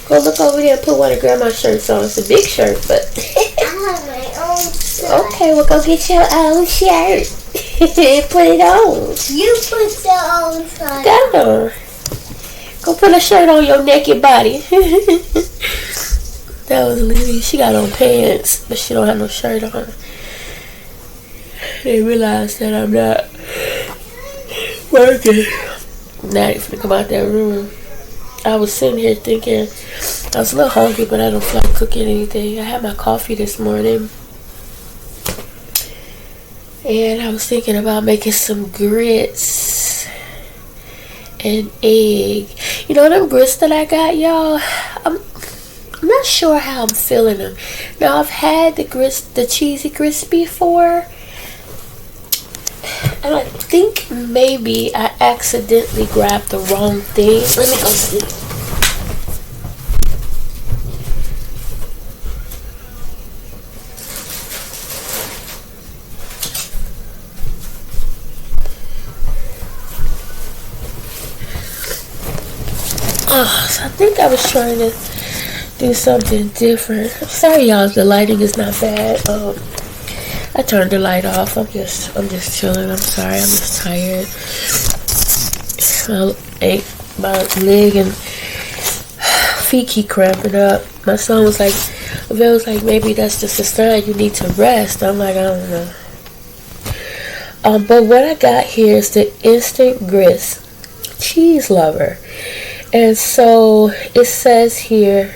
Go look over there and put one of Grandma's shirts on. It's a big shirt, but... I have my own shirt. Okay, well, go get your own shirt. Put it on. You put your own shirt. Go. Go put a shirt on your naked body. That was Lily. She got on pants, but she don't have no shirt on. They realized that I'm not working. Now they finna come out that room. I was sitting here thinking, I was a little hungry, but I don't feel like cooking anything. I had my coffee this morning. And I was thinking about making some grits and egg. You know them grits that I got, y'all? I'm not sure how I'm feeling them. Now, I've had the grits, the cheesy grits before. And I think maybe I accidentally grabbed the wrong thing. Let me go see. So I think I was trying to do something different. I'm sorry, y'all, the lighting is not bad. I turned the light off. I'm just chilling. I'm sorry. I'm just tired. My leg and feet keep cramping up. My son was like, maybe that's just a sign you need to rest. I'm like, I don't know. But what I got here is the Instant Grits Cheese Lover. And so it says here,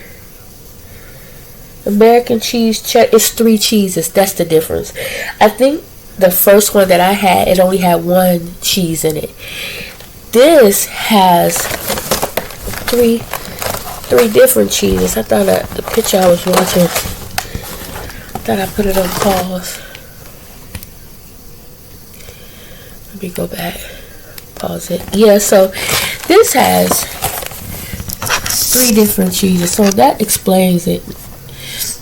American cheese cheddar. It's 3 cheeses. That's the difference. I think the first one that I had, it only had 1 cheese in it. This has 3 different cheeses. I thought the picture I was watching, I thought I put it on pause. Let me go back. Pause it. Yeah, so this has 3 different cheeses. So that explains it.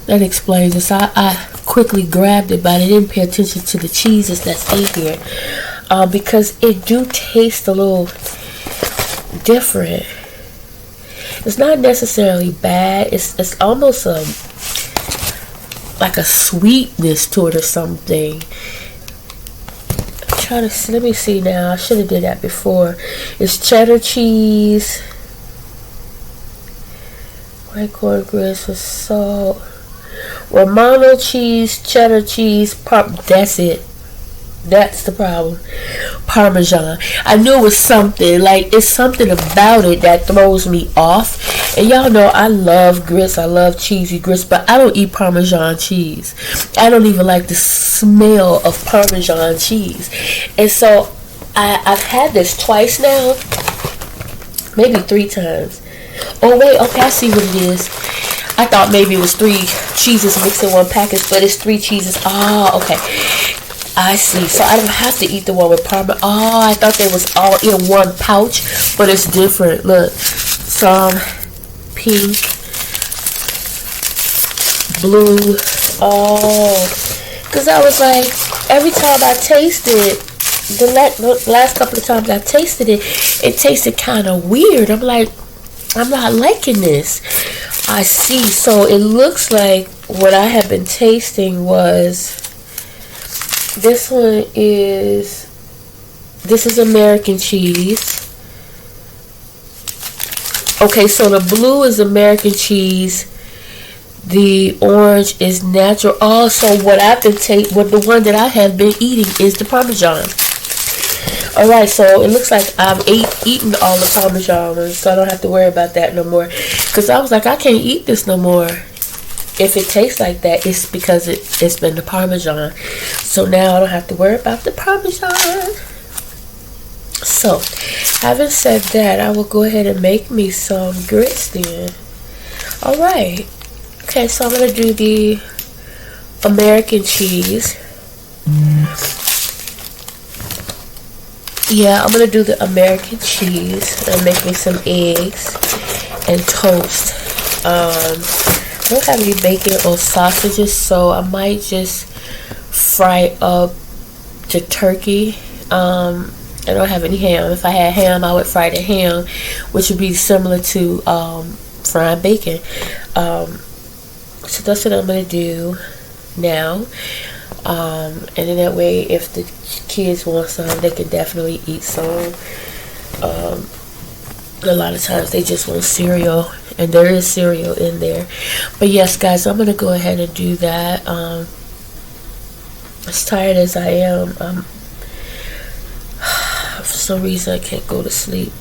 That explains it. So I quickly grabbed it, but I didn't pay attention to the cheeses that's in here. Because it do taste a little different. It's not necessarily bad. It's almost like a sweetness to it or something. Let me see now. I should have did that before. It's cheddar cheese, white corn grits with salt, Romano cheese, cheddar cheese, that's it. That's the problem. Parmesan. I knew it was something. Like, it's something about it that throws me off. And y'all know I love grits. I love cheesy grits. But I don't eat Parmesan cheese. I don't even like the smell of Parmesan cheese. And so, I've had this twice now. Maybe 3 times. Oh, wait. Okay, I see what it is. I thought maybe it was 3 cheeses mixed in one package. But it's 3 cheeses. Oh, okay. I see. So I don't have to eat the one with Parma. Oh, I thought they was all in one pouch, but it's different. Look, some pink, blue. Oh, because I was like, every time I tasted the last couple of times I tasted it, it tasted kind of weird. I'm like, I'm not liking this. I see. So it looks like what I have been tasting was. This is American cheese. Okay, so the blue is American cheese. The orange is natural. Also, what the one that I have been eating is the Parmesan. Alright, so it looks like I've eaten all the Parmesan ones, so I don't have to worry about that no more. Because I was like, I can't eat this no more. If it tastes like that, it's because it's been the Parmesan. So now I don't have to worry about the Parmesan. So, having said that, I will go ahead and make me some grits then. Alright. Okay, so I'm going to do the American cheese. Yeah, I'm going to do the American cheese and make me some eggs and toast. I don't have any bacon or sausages, so I might just fry up the turkey. I don't have any ham. If I had ham, I would fry the ham, which would be similar to frying bacon. So that's what I'm going to do now. And then that way, if the kids want some, they can definitely eat some. A lot of times they just want cereal, and there is cereal in there. But yes, guys, I'm gonna go ahead and do that. As tired as I am, for some reason I can't go to sleep.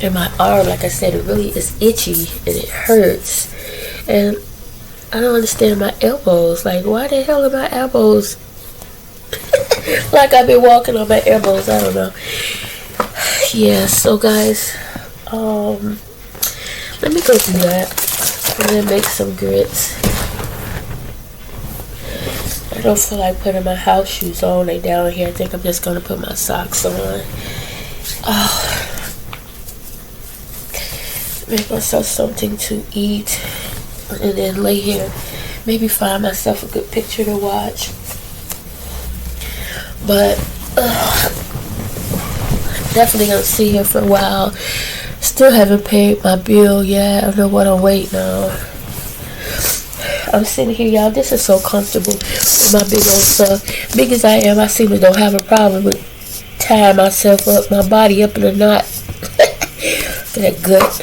And my arm, like I said, it really is itchy and it hurts. And I don't understand my elbows. Like, why the hell are my elbows like I've been walking on my elbows? I don't know. Yeah, so guys, let me go do that. I'm gonna make some grits. I don't feel like putting my house shoes on. They down here. I think I'm just gonna put my socks on. Make myself something to eat, and then lay here. Maybe find myself a good picture to watch. But definitely gonna sit here for a while. Still haven't paid my bill yet. I don't know what I'm waiting on. I'm sitting here, y'all. This is so comfortable with my big old stuff. Big as I am, I seem to don't have a problem with tying myself up, my body up in a knot. That gut.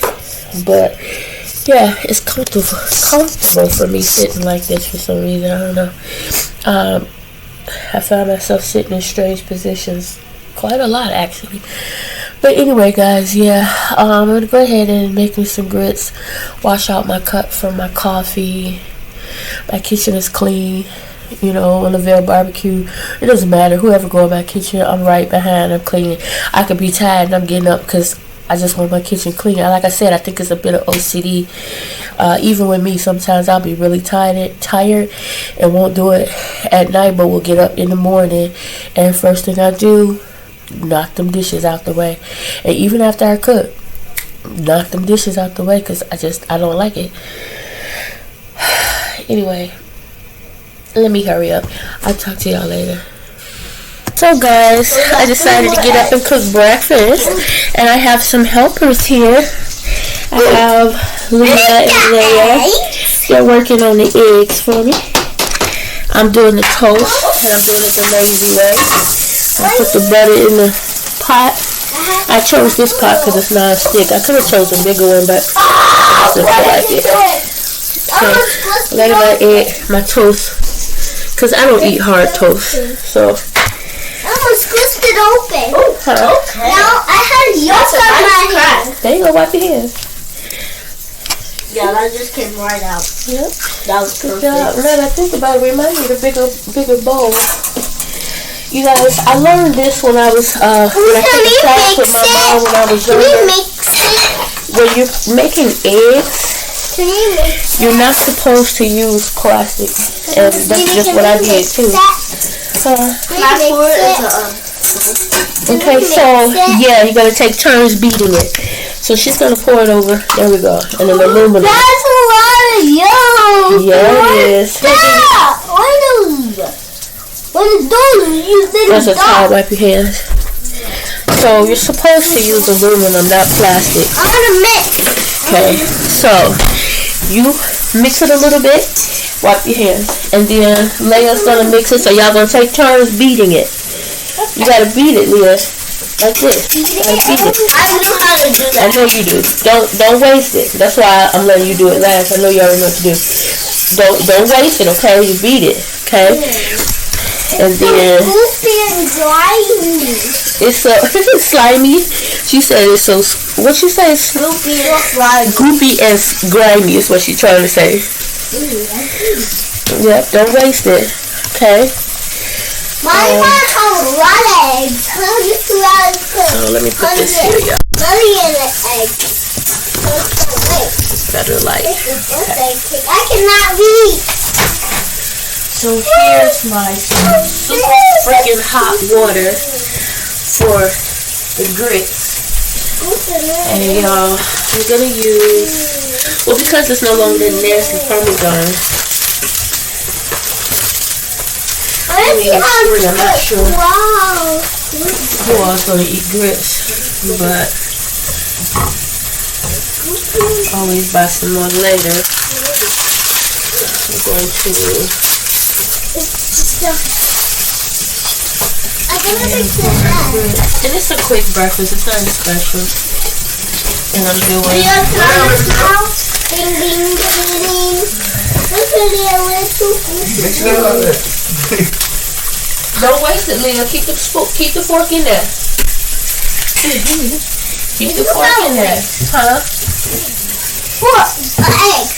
But yeah, it's comfortable for me sitting like this for some reason. I don't know. I found myself sitting in strange positions quite a lot, actually. But anyway, guys, yeah, I'm gonna go ahead and make me some grits. Wash out my cup from my coffee. My kitchen is clean. You know, on the Vail barbecue, it doesn't matter. Whoever go in my kitchen, I'm right behind. I'm cleaning. I could be tired and I'm getting up because I just want my kitchen clean. Like I said, I think it's a bit of OCD. Even with me, sometimes I'll be really tired and won't do it at night, but will get up in the morning, and first thing I do, knock them dishes out the way. And even after I cook, knock them dishes out the way because I don't like it. Anyway, let me hurry up. I'll talk to y'all later. So guys, I decided to get up and cook breakfast, and I have some helpers here. I have Leah and Leia. They're working on the eggs for me. I'm doing the toast, and I'm doing it the lazy way. I put the butter in the pot. I chose this pot because it's non-stick. I could have chosen a bigger one, but I just feel like it. So let my egg, my toast, cause I don't eat hard toast. So I almost squished it open. okay. Now I had yolk on my hand. There you go, wipe your hands. Yeah, that just came right out. Yep. That was perfect. Yeah, now that I think about it, remind me of the bigger bowl. You guys, I learned this when I was when I took a class with my mom when I was Can we younger. mix it? When you're making eggs, Can you mix you're not supposed to use plastic, and that's just what I did too. Okay, so yeah, you gotta take turns beating it. So she's gonna pour it over. There we go, and then aluminum. That's a lot of yolk. Yeah, it is. Stop! What is those? You said That's a towel. Wipe your hands. So you're supposed to use aluminum, not plastic. I want to mix. Okay, so you mix it a little bit. Wipe your hands, and then Leia's gonna mix it. So y'all gonna take turns beating it. You gotta beat it, Leah, like this. You gotta beat it. I know how to do I that. know you do. Don't waste it. That's why I'm letting you do it last. I know you already know what to do. Don't waste it, okay? You beat it, okay? And then Goofy and slimy. it's so slimy. She said it's so. What she say? Goofy and slimy. Goopy and grimy is what she's trying to say. Yep. Don't waste it, okay? Mine might have a lot of eggs. So let me put this here, y'all. Million eggs. Better light. I cannot read. So here's my super freaking hot water for the grits. And y'all, I'm gonna use, well, because it's no longer nasty Parmesan. I'm not sure Wow. who all's gonna eat grits, but always buy some more later. I'm going to. I gotta mix it up. And it's a quick breakfast. It's nothing special. And I'm doing. Ding, ding, ding, ding. Look at it, a little Mix it up. Don't waste it, Leah. Keep the fork in there. Keep the fork in there. Huh? What? An egg.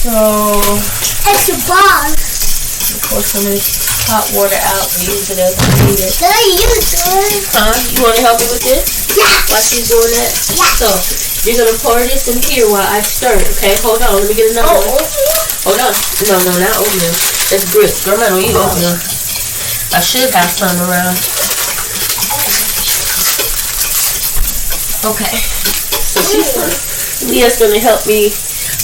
So, Extra bar. pour some of this hot water out and use it as needed. Did I use it? Huh? You want to help me with this? Yeah. While she's doing that? Yeah. So, you're going to pour this in here while I stir it, okay? Hold on. Let me get another one. Hold on. No, not oatmeal. That's grits. Girl, I don't eat oatmeal. I should have some around. Okay. So Leah's going to help me.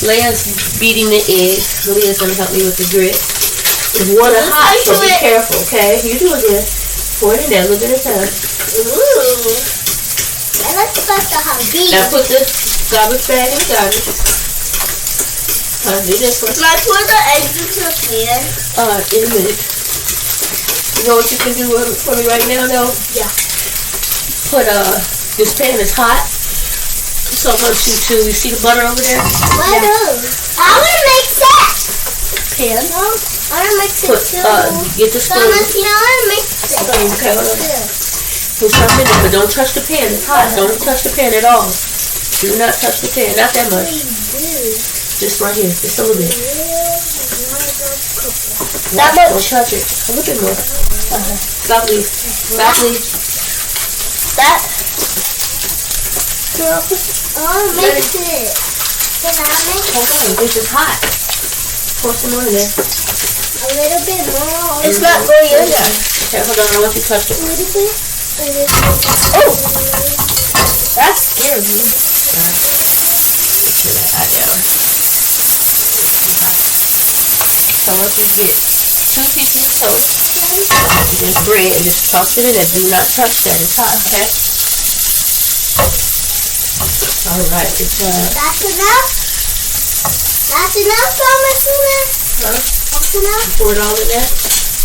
Leia's beating the eggs. Leah's going to help me with the grits. It's water hot, so be careful, okay? You do it then. Pour it in there a little bit at a time. Ooh. I like the fact that how big. Now put the garbage bag in the garbage. Do this one. Let's pour the eggs into the pan. In a minute. You know what you can do for me right now, though? Yeah. Put, this pan is hot. So I want you to, you see the butter over there? What else? I want to mix that. Pan. No, I want to mix it Put, too. get the spoon. I want to mix it. Okay, hold on. Put something in it, but don't touch the pan. It's hot. Don't touch the pan at all. Do not touch the pan. Not that much. Just right here. Just a little bit. That much? Don't touch it. A little bit more. Stop, please. Stop, please. That. I want to mix it. Can I mix it? Hold on. This is hot. Pour some more in there. A little bit more. It's not going in there. Okay, hold on. I want you to touch it. A little bit. Oh! That scared me. Put that eye down. So I want you to get 2 pieces of toast. Just bread and just toss it in there. Do not touch that. It's hot, okay? Alright, it's That's enough? That's enough, Thomasina? That's enough? pour it all in there.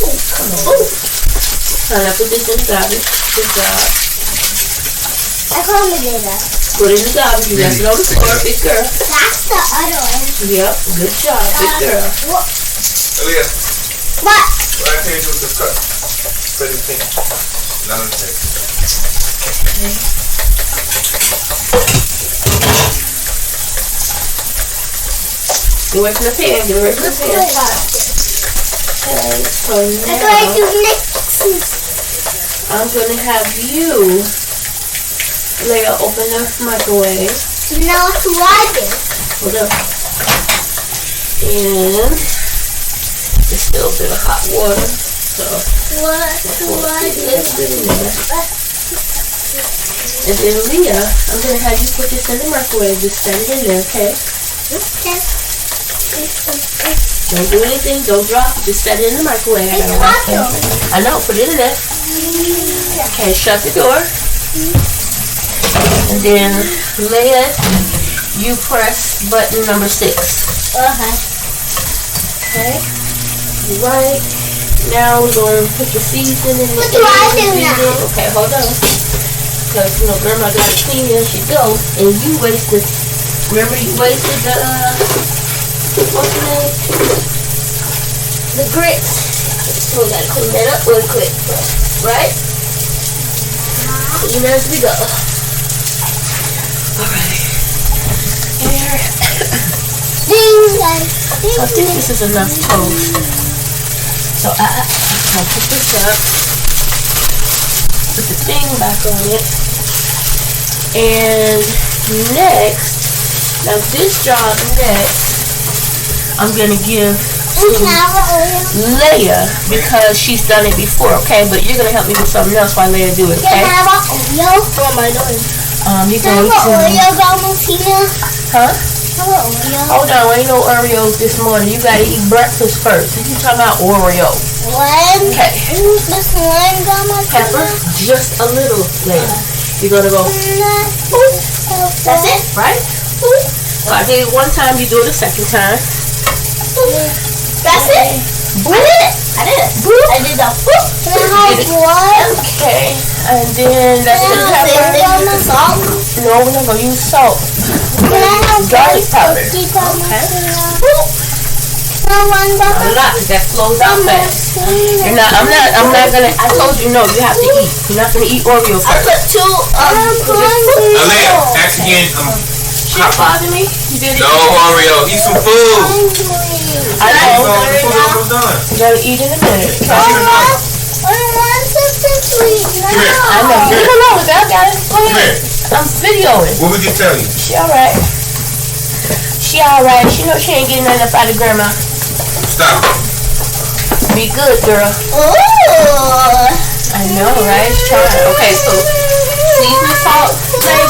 Oh, come on. Oh! Now put this in the garbage. Good job. I probably did that. Put it in the garbage. You left it on the floor, big girl. That's the other one. Yep, good job, big girl. Aaliyah, What? what I tell you with the cut? Put it in. Not on the Get away from the pan. Get away from the pan. Okay, so I'm going to now mix. I'm gonna have you, Leia, open the microwave. Now to like it. Hold up. And just a little bit of hot water. So What to like it? and then Leah, I'm gonna have you put this in the microwave. Just set it in there, okay? Okay. Don't do anything. Don't drop it. Just set it in the microwave. I gotta watch that. I know. Put it in there. Okay. Shut the door. And then Leia, you press button number 6. Okay. Okay. Right. Now we're going to put the seasoning in. What do I do now? Okay, hold on. Because, Grandma got to clean as she goes. And you wasted, remember you wasted the, what's the name? The grits. So we got to clean that up real quick. Right? Clean as we go. Alright. Here. I think this is enough toast. So I'll put this up. Put the thing back on it. And next, now this job next, I'm gonna give to Leia because she's done it before, okay? But you're gonna help me with something else while Leia do it, okay? What am I doing? You're going to, huh? Hold on, ain't no Oreos this morning. You gotta eat breakfast first. You talking about Oreo? One. Okay. Just one Grandma. Pepper, just a little later. You're gonna go. That's it? Right? So I did it one time. You do it a second time. That's it? I did it. I did it. I did the whoop. Can I have one? Okay. And then that's the pepper. Salt. No, we're not gonna use salt. Can I have Garlic powder. Okay. A lot, because that flows out fast. You're not. I'm not gonna. I told you no. You have to eat. You're not gonna eat Oreo I first. put two. Aaliyah, ask again. Shit bother me. You did it. No Oreo. Eat some food. I know. Food almost done. You gotta eat in a minute. Okay? Come here. I know. Leave it alone, girl. Got it. Go Come ahead. here. I'm videoing. What would you tell you? She alright. She alright. She know she ain't getting nothing up out of grandma. Stop. Be good, girl. I know, right? It's trying. Okay, so season salt.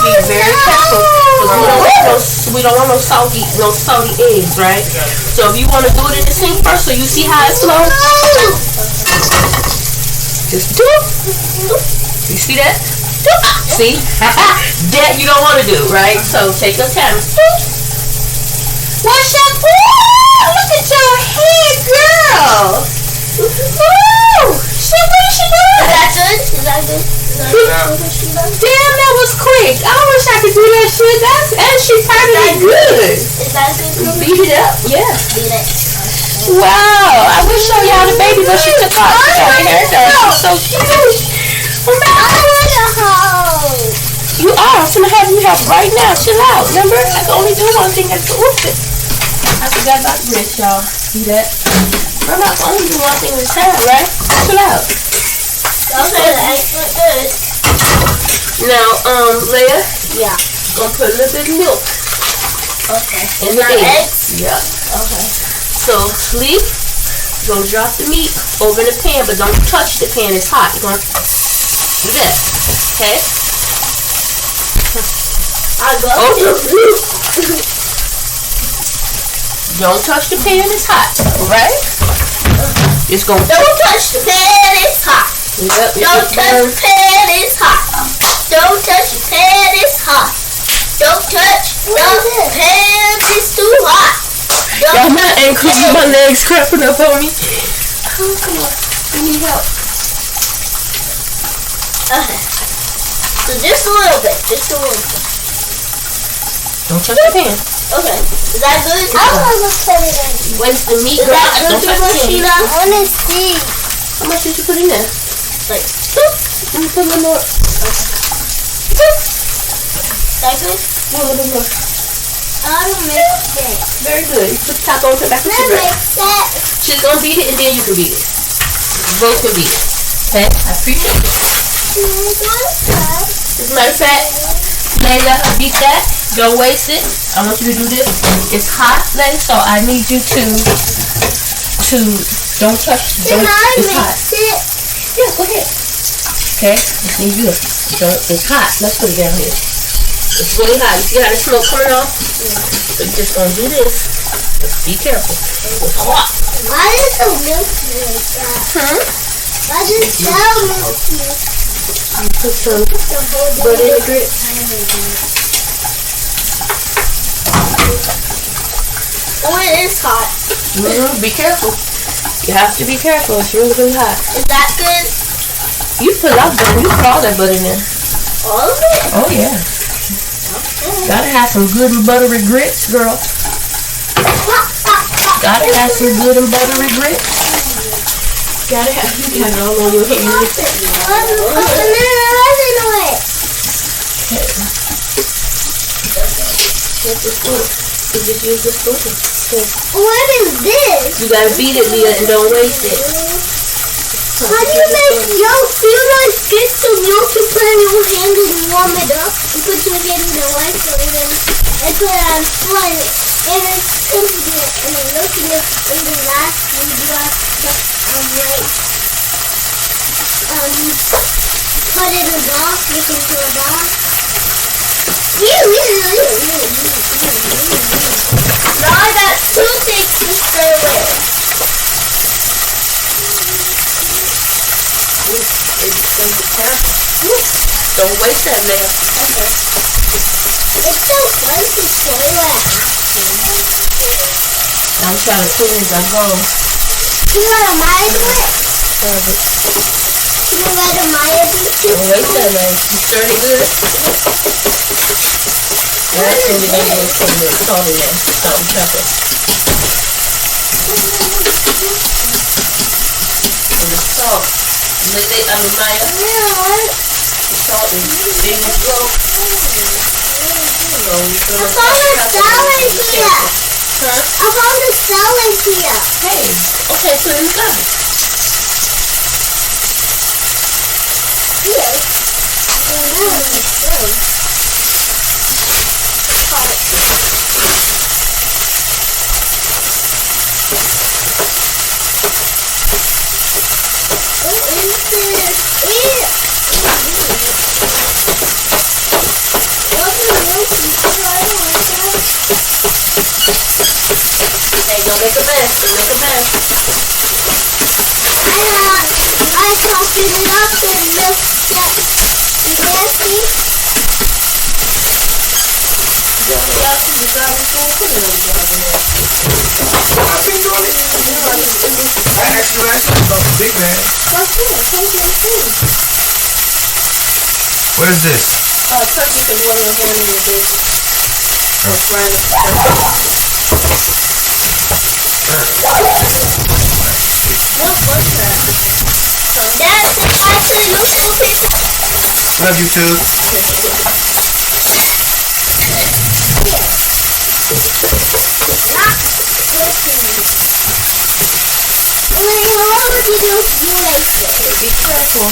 Be very careful. We don't want no salty eggs, right? So if you want to do it in the sink first, so you see how it flows, just do it. You see that? See? That you don't want to do, right? So take your time. Wash up. Look at your head, girl. What is she doing? Is that good? Damn, that was quick. I wish I could do that shit. And she probably good. Is that good? Beat it up, yeah. Beat it. Wow, I will show y'all the baby when she took off. She got her hair done. She's so cute. You are. I'm gonna have you help right now. Chill out. Remember, I can only do one thing at the whooping. I forgot about the grits, y'all. See that? I'm not only do one thing at a time, right? Chill out. Okay, that's good. Now, Leia, Yeah. gonna put a little bit of milk Okay. in the eggs? Yeah. Okay. So, sleep. You're gonna drop the meat over in the pan, but don't touch the pan. It's hot. You're gonna do that. Okay? I go. Don't touch the pan. It's hot. Alright? It's gonna. Don't touch the pan, it's hot. Yep, Don't touch the pan, it's hot. Don't touch the pan, it's hot. Don't touch the pan, it's too hot. Y'all, my ankles and my legs cramping up on me. Oh, come on. I need help. Okay. So just a little bit. Just a little bit. Don't touch the pan. Okay. Is that good? I want to put it in. When's the meat? Is that good, Don't touch the pan. Sheila? I want to see. How much did you put in there? Like, Let me put a little more. that good? A little more. I want to mix it. Very good. You put the top on, put back with Let's your bread. mix it. She's gonna beat it and then you can beat it. Both can beat it. Okay? I appreciate it. As a matter of fact, Layla, beat that. Don't waste it. I want you to do this. It's hot, Layla, so I need you to don't touch. Can I It's hot. mix it? Yeah, go ahead. Okay? Just need you. It's hot. Let's put it down here. It's really hot. You see how the smoke coming off? So you're just gonna do this. Just be careful. It's hot. Why is the milk like that? Why does it smell milky? Put some The whole butter in the grits. Oh, it is hot. Be careful. You have to be careful. It's really, really hot. Is that good? You put a lot of butter. You put all that butter in there. All of it? Oh, yeah. Gotta have some good and buttery grits, girl. Gotta have some good and buttery grits. Gotta have, you got it all on your hands. What's the resin away? Get the spoon. You just use the spoon. Okay. What is this? You gotta beat it, Leah, and don't waste it. How do you make milk? Do you like get some milk and put it in your hand and warm it up? You put your hand in the white and then put it on fun. And it's comfortable. And then look at it in the last video right. Put it in a box, make it into a box. Now I got 2 things to stay with. Don't waste that, man. Okay. It's so fun to play with. I'm trying to clean as I go. You want a Maya do it? You want a Maya do it too? Don't waste that, man. You stir it good. Last thing we're gonna do is put a little salt in there. Salt and pepper. And the salt. Maya. Salt is big and slow. So you put a I little found a salt and salad pepper. here. Huh? I found a salad here. Hey, okay, put it in the garbage. Here. What is this? Hey, don't make a mess. Don't make a mess. I softened it up and milk that nasty. I've been doing it. I asked you last time about the big man. What is this? Turkey is one of the hand in your business. That's right. That's the actually looks stupid. Love you too. Not listening. What would you do if you like it? Be careful.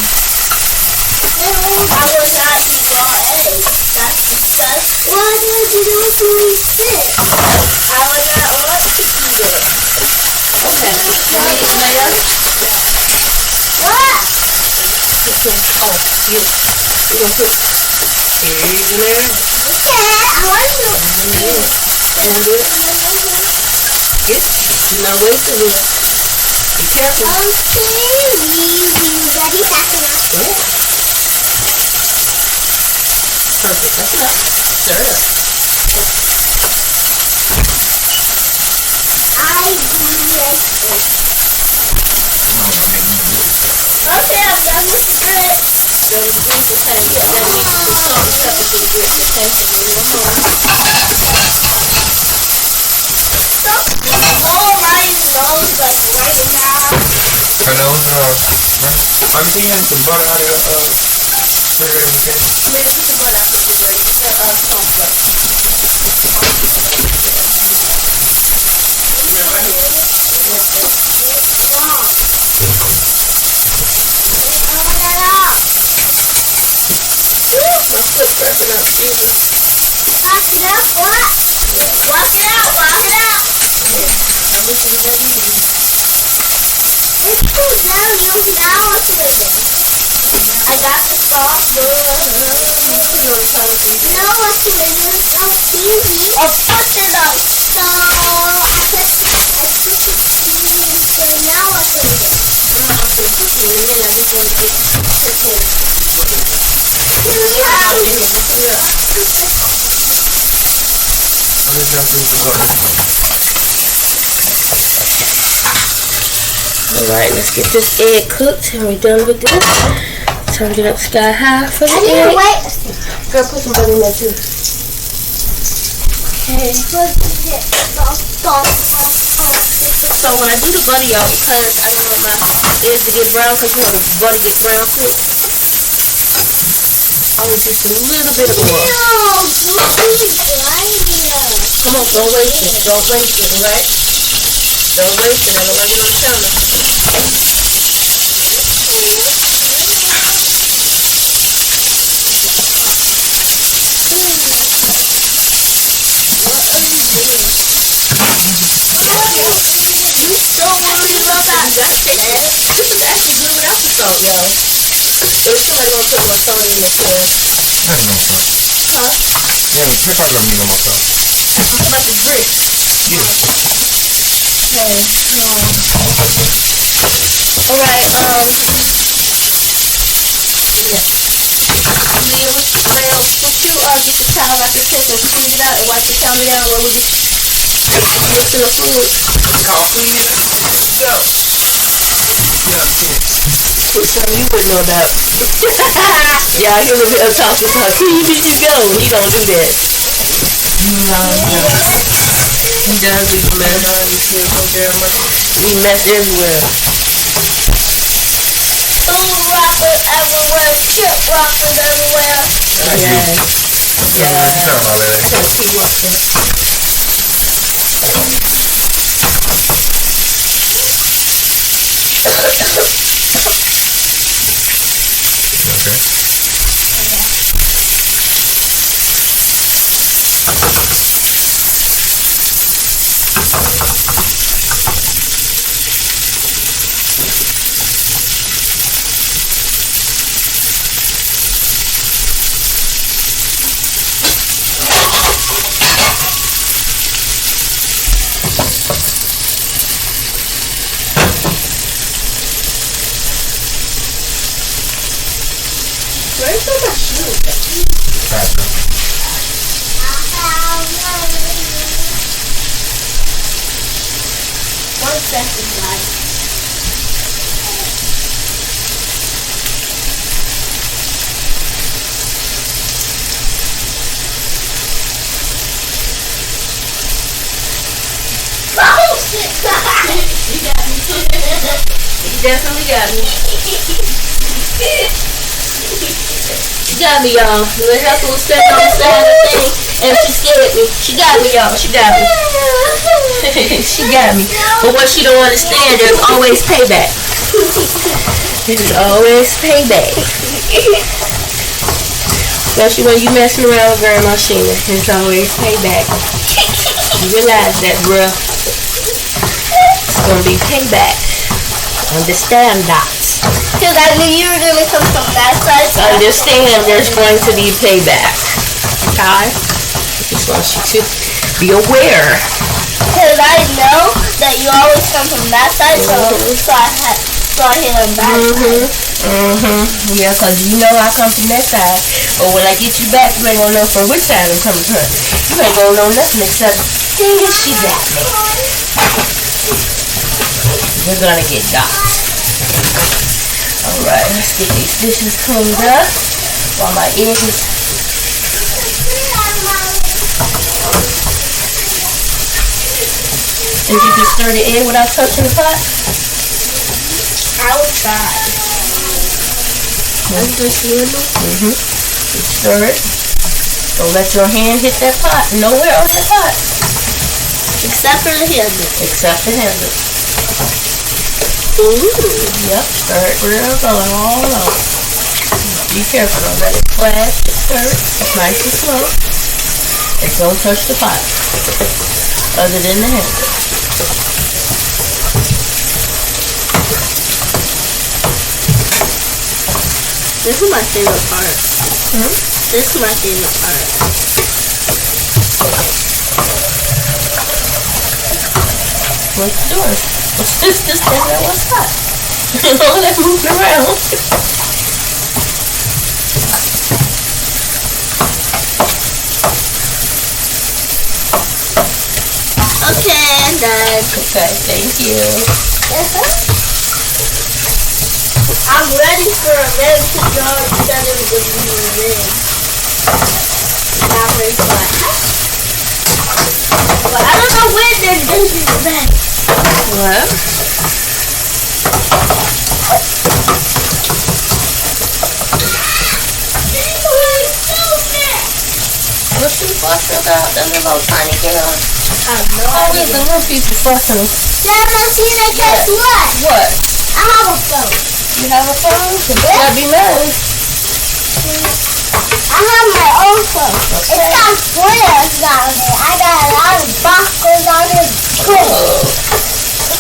I would not eat raw eggs. That's disgusting. What would you do if you eat fish? I would not want to eat it. Okay. Can we eat Maya? What? Okay. Oh, you. We're going to put eggs in there. Okay, I want to. You want to do it? Yes. Do not waste it here. Be careful. Okay, Daddy packing up. Yeah. Perfect. That's enough. Stir it up. I do this. Okay, I'm done with the grits. So the grease is kind of that makes the salt and pepper to the grits, okay? So give me 1 moment. All my nose like right now. Her nose, I'm thinking some butter out of your, refrigerator, okay? Man, put the butter out the refrigerator. Salt butter. Let's press it up, Jesus. Wash it up, what? Wash it out, wash it out. I'm looking at that. It's cool down, now what's with it? I got the sauce. Put it on the counter for you. Now what's with it? It's so easy. I'll put it up. So I put the cheese. So now what's with it? I'm going to put it in there. I just want to get it. Here we have it. Put it up. Let's jump into the butter. Alright, let's get this egg cooked and we're done with this. Turn it up sky high for the egg. Wait. Girl, put some butter in there too. Okay. So when I do the butter, y'all, because I don't want my eggs to get brown, because you know the butter gets brown quick, I will just a little bit of oil. Come on, don't waste it. Don't waste it, alright? Don't waste it. I don't want it on the counter. You so worried about that. This is actually good without the salt, y'all. If somebody wants to put more salt in the can. That's no salt. Huh? Yeah, we probably don't need no more salt. How about the grits? Yeah. Okay. Alright, yeah. Leah, what you get the towel out the sink and squeeze it out and wipe the counter down while we just mixing the food. Y'all clean it? Go. Yeah, Which something you wouldn't know about. Yeah, I hear him talking to her. Clean, did you go? He don't do that. He does leave a mess. We mess everywhere. Food wrappers everywhere, chip wrappers everywhere. Yeah. Yeah. You talking about that? Let's see what's there. Where's all my shoes? One second, guys. You definitely got me. She got me, y'all. Let her fool stand on the side of the thing, and she scared me. She got me, y'all. She got me. She got me. But what she don't understand, there's always payback. There's always payback. Especially when you messing around with Grandma Sheena. There's always payback. You realize that, bruh. It's gonna be payback. Understand that. Because I knew you were going to come from that side. So Understand there's going to be payback. Okay? Just want you to be aware. Because I know that you always come from that side, so I hit on that side. Yeah, because you know I come from that side. But when I get you back, you ain't gonna know from which side I'm coming from. You ain't gonna know nothing except, dang it, she got me. You're gonna get got. Alright, let's get these dishes cleaned up while my egg is... Think you can stir the egg without touching the pot? I will try. Stir it. Don't let your hand hit that pot. Nowhere on that pot. Except for the handle. Except the handle. Yep, stir it real good all over. Be careful, don't let it splash. Just stir it. It's nice and slow. And don't touch the pot. Other than the handle. This is my favorite part. This is my favorite part. What you doing? Just stand there one spot. All that moving around. Okay, I'm done. Okay, thank you. I'm ready for a red to go instead of the blue red. Not very fun. But I don't know when this is red. What? What's she fussing about? That little tiny girl. I have no Always idea. the little people fussing. Grandma, see that? Guess what? What? I have a phone. You have a phone? You better be nice. I have my own phone. It's got squares on it. I got a lot of boxes on it.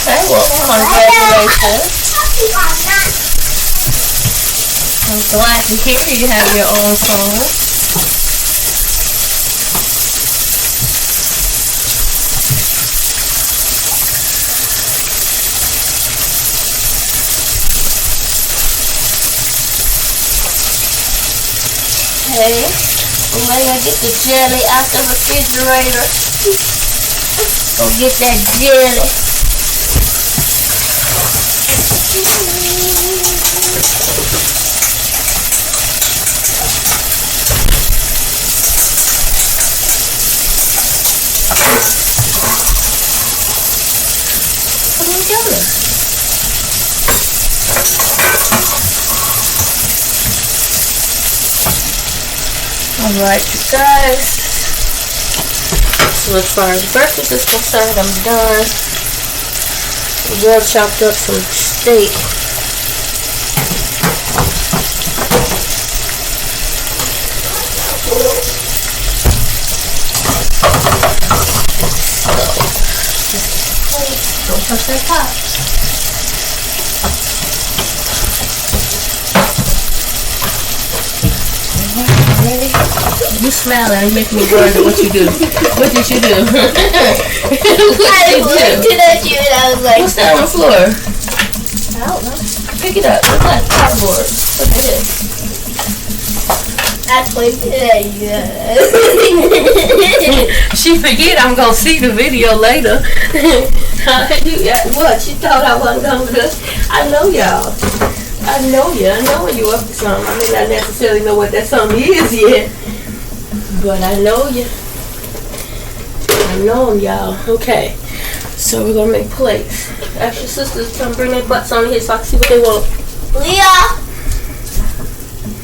Okay, well, congratulations. I'm glad to hear you have your own phone. Okay, I'm gonna get the jelly out the refrigerator. Go get that jelly. Put them together. Alright, you guys. So as far as breakfast is concerned, I'm done. The girl chopped up some steak. Don't touch that pot. Ready? You smile and make me worried what you do. What did you do? What did you do? At you and I was like, What's that on the floor? I don't know. Pick it up. Look like cardboard. Look at this. I pointed at you. She forget I'm gonna see the video later. What? She thought I wasn't gonna cook? I know y'all. I know you. I know when you up to something. I may not necessarily know what that something is yet, but I know you. I know them, y'all. Okay, so we're gonna make plates. Ask your sisters to come bring their butts on here so I can see what they want. Leah!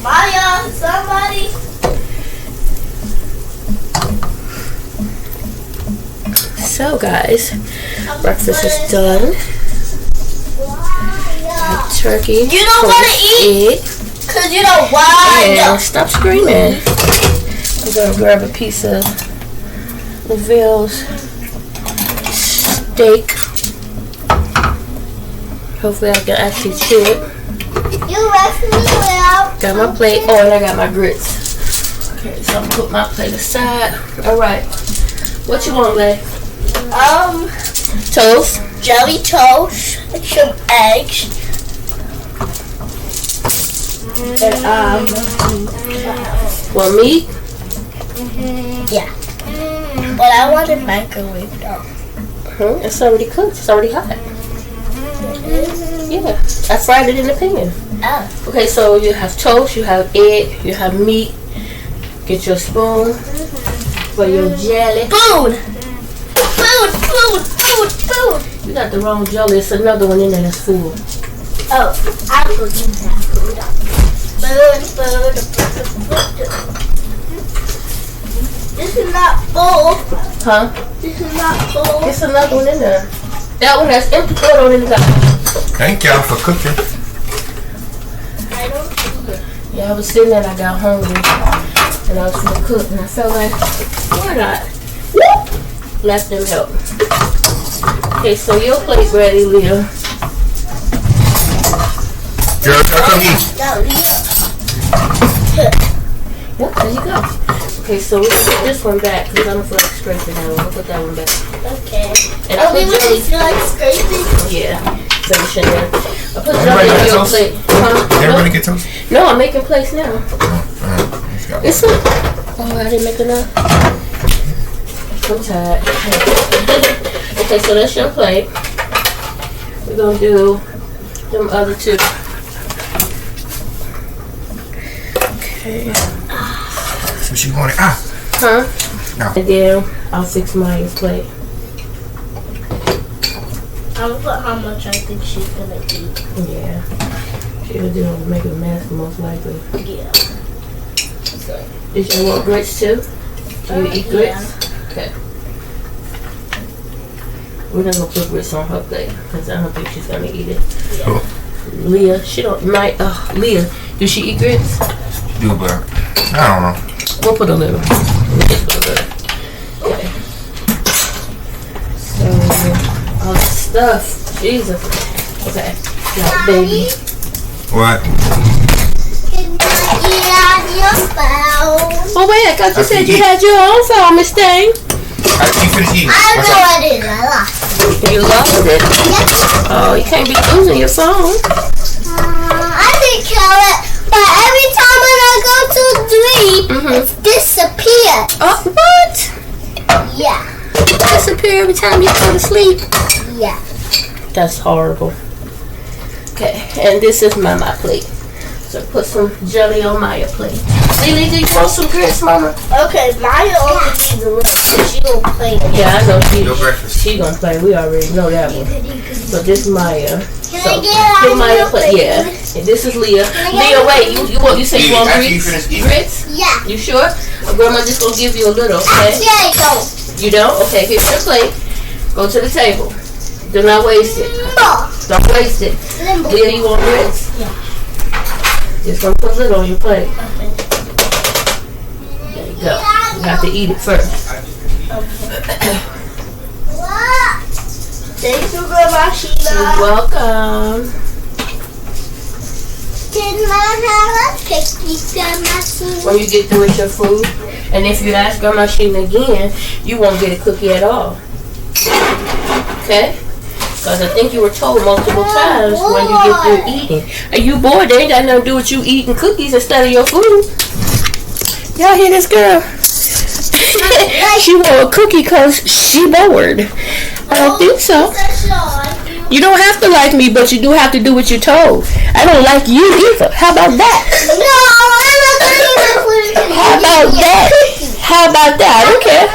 Maya! Somebody! So, guys, breakfast is done. Turkey. You don't want to eat? Because you know why? And stop screaming. I'm going to grab a piece of LaVille's steak. Hopefully I can actually chew it. You rest me out. Got my plate. Oh, and I got my grits. Okay, so I'm going to put my plate aside. Alright. What you want, Lay? Toast. Jelly toast. Some eggs. And, Want meat? yeah. But I want it microwave though. It's already cooked. It's already hot. Yeah. I fried it in the pan. Oh. Okay, so you have toast, you have egg, you have meat. Get your spoon for your jelly. Food. Food. You got the wrong jelly. It's another one in there that's full. Oh, I will get that food. This is not full. Huh? This is not full. It's another one in there. That one that's empty. Throw it on in the back. Thank y'all for cooking. I don't see it. Yeah, I was sitting there and I got hungry. And I was going to cook. And I felt like, why not? Let them help. Okay, so your plate's ready, Leah. Girl, come eat. No, Yep, there you go. Okay, so we're going to put this one back because I don't feel like scraping that one. We'll put that one back. okay. And I Only put when jelly. you feel like scraping. Yeah, finish in there. I put Everybody jelly in got your toast? plate. Huh? Everybody get toast? No, I'm making plates now. Let's go. It's a, oh, I didn't make enough. I'm tired. Okay, so that's your plate. We're gonna do them other two. Okay. So she wanted, Huh? No. And then I'll fix Maya's plate. I'll put how much I think she's gonna eat. Yeah. She'll do it, make a mess most likely. Yeah. Did you want grits too? Do you eat grits? Okay. We're not gonna put grits on her plate because I don't think she's gonna eat it. Cool. Leah, she don't. Leah, does she eat grits? Do, but I don't know. We'll put a little. We'll just put a little. Okay. So all the stuff. Jesus. Okay. Now, baby. What? Can I eat out your phone? Oh wait, I thought you said you had your own phone, Miss Thing. After you finish eating. I What's know up? what it is. I lost it. You lost it. Yes. Oh, you can't be losing your phone. I didn't kill it, but every time when I go to sleep, it's disappeared. Oh, what? Yeah. Disappear every time you go to sleep. Yeah. That's horrible. Okay, and this is my plate. So put some jelly on my plate. Lily, do you want some grits, Mama? Okay, Maya only needs a little, so she gonna play it. Yeah, I know Your breakfast. she gonna play. We already know that one. But this is Maya. Can So I get out give of Maya your plate. plate? Yeah. And this is Leah. I Leah, get wait. You say you want After you grits? finish eating. Grits? Yeah. You sure? Grandma just gonna give you a little. Okay. Actually, I don't. You don't? Okay. Here's your plate. Go to the table. Do not waste it. No. Don't waste it. Limbo. Leah, you want grits? Yeah. Just gonna put a little on your plate. There you go. You have to eat it first. What? Thank you, Grandma Sheila. You're welcome. Can I have a cookie, Grandma Sheila? When you get through with your food, and if you ask Grandma Sheila again, you won't get a cookie at all. Okay? Because I think you were told multiple times when you get through eating. Are you bored? They ain't got nothing to do with you eating cookies instead of your food. Y'all hear this girl? She want a cookie because she bored. I don't think so. You don't have to like me, but you do have to do what you're told. I don't like you either. How about that? No, I'm not going to How about that? How about that? I don't care.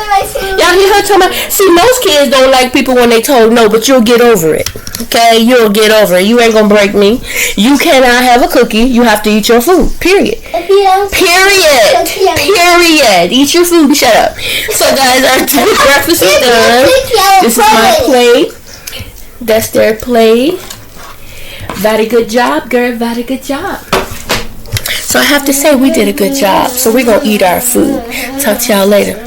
Y'all hear her talking about, see, most kids don't like people when they told no, but you'll get over it. Okay? You'll get over it. You ain't gonna break me. You cannot have a cookie. You have to eat your food. Period. Period. Period. Eat your food and shut up. So guys, our breakfast is done. This is my plate. That's their plate. Very good job, girl. Very good job. So I have to say we did a good job. So we're going to eat our food. Talk to y'all later.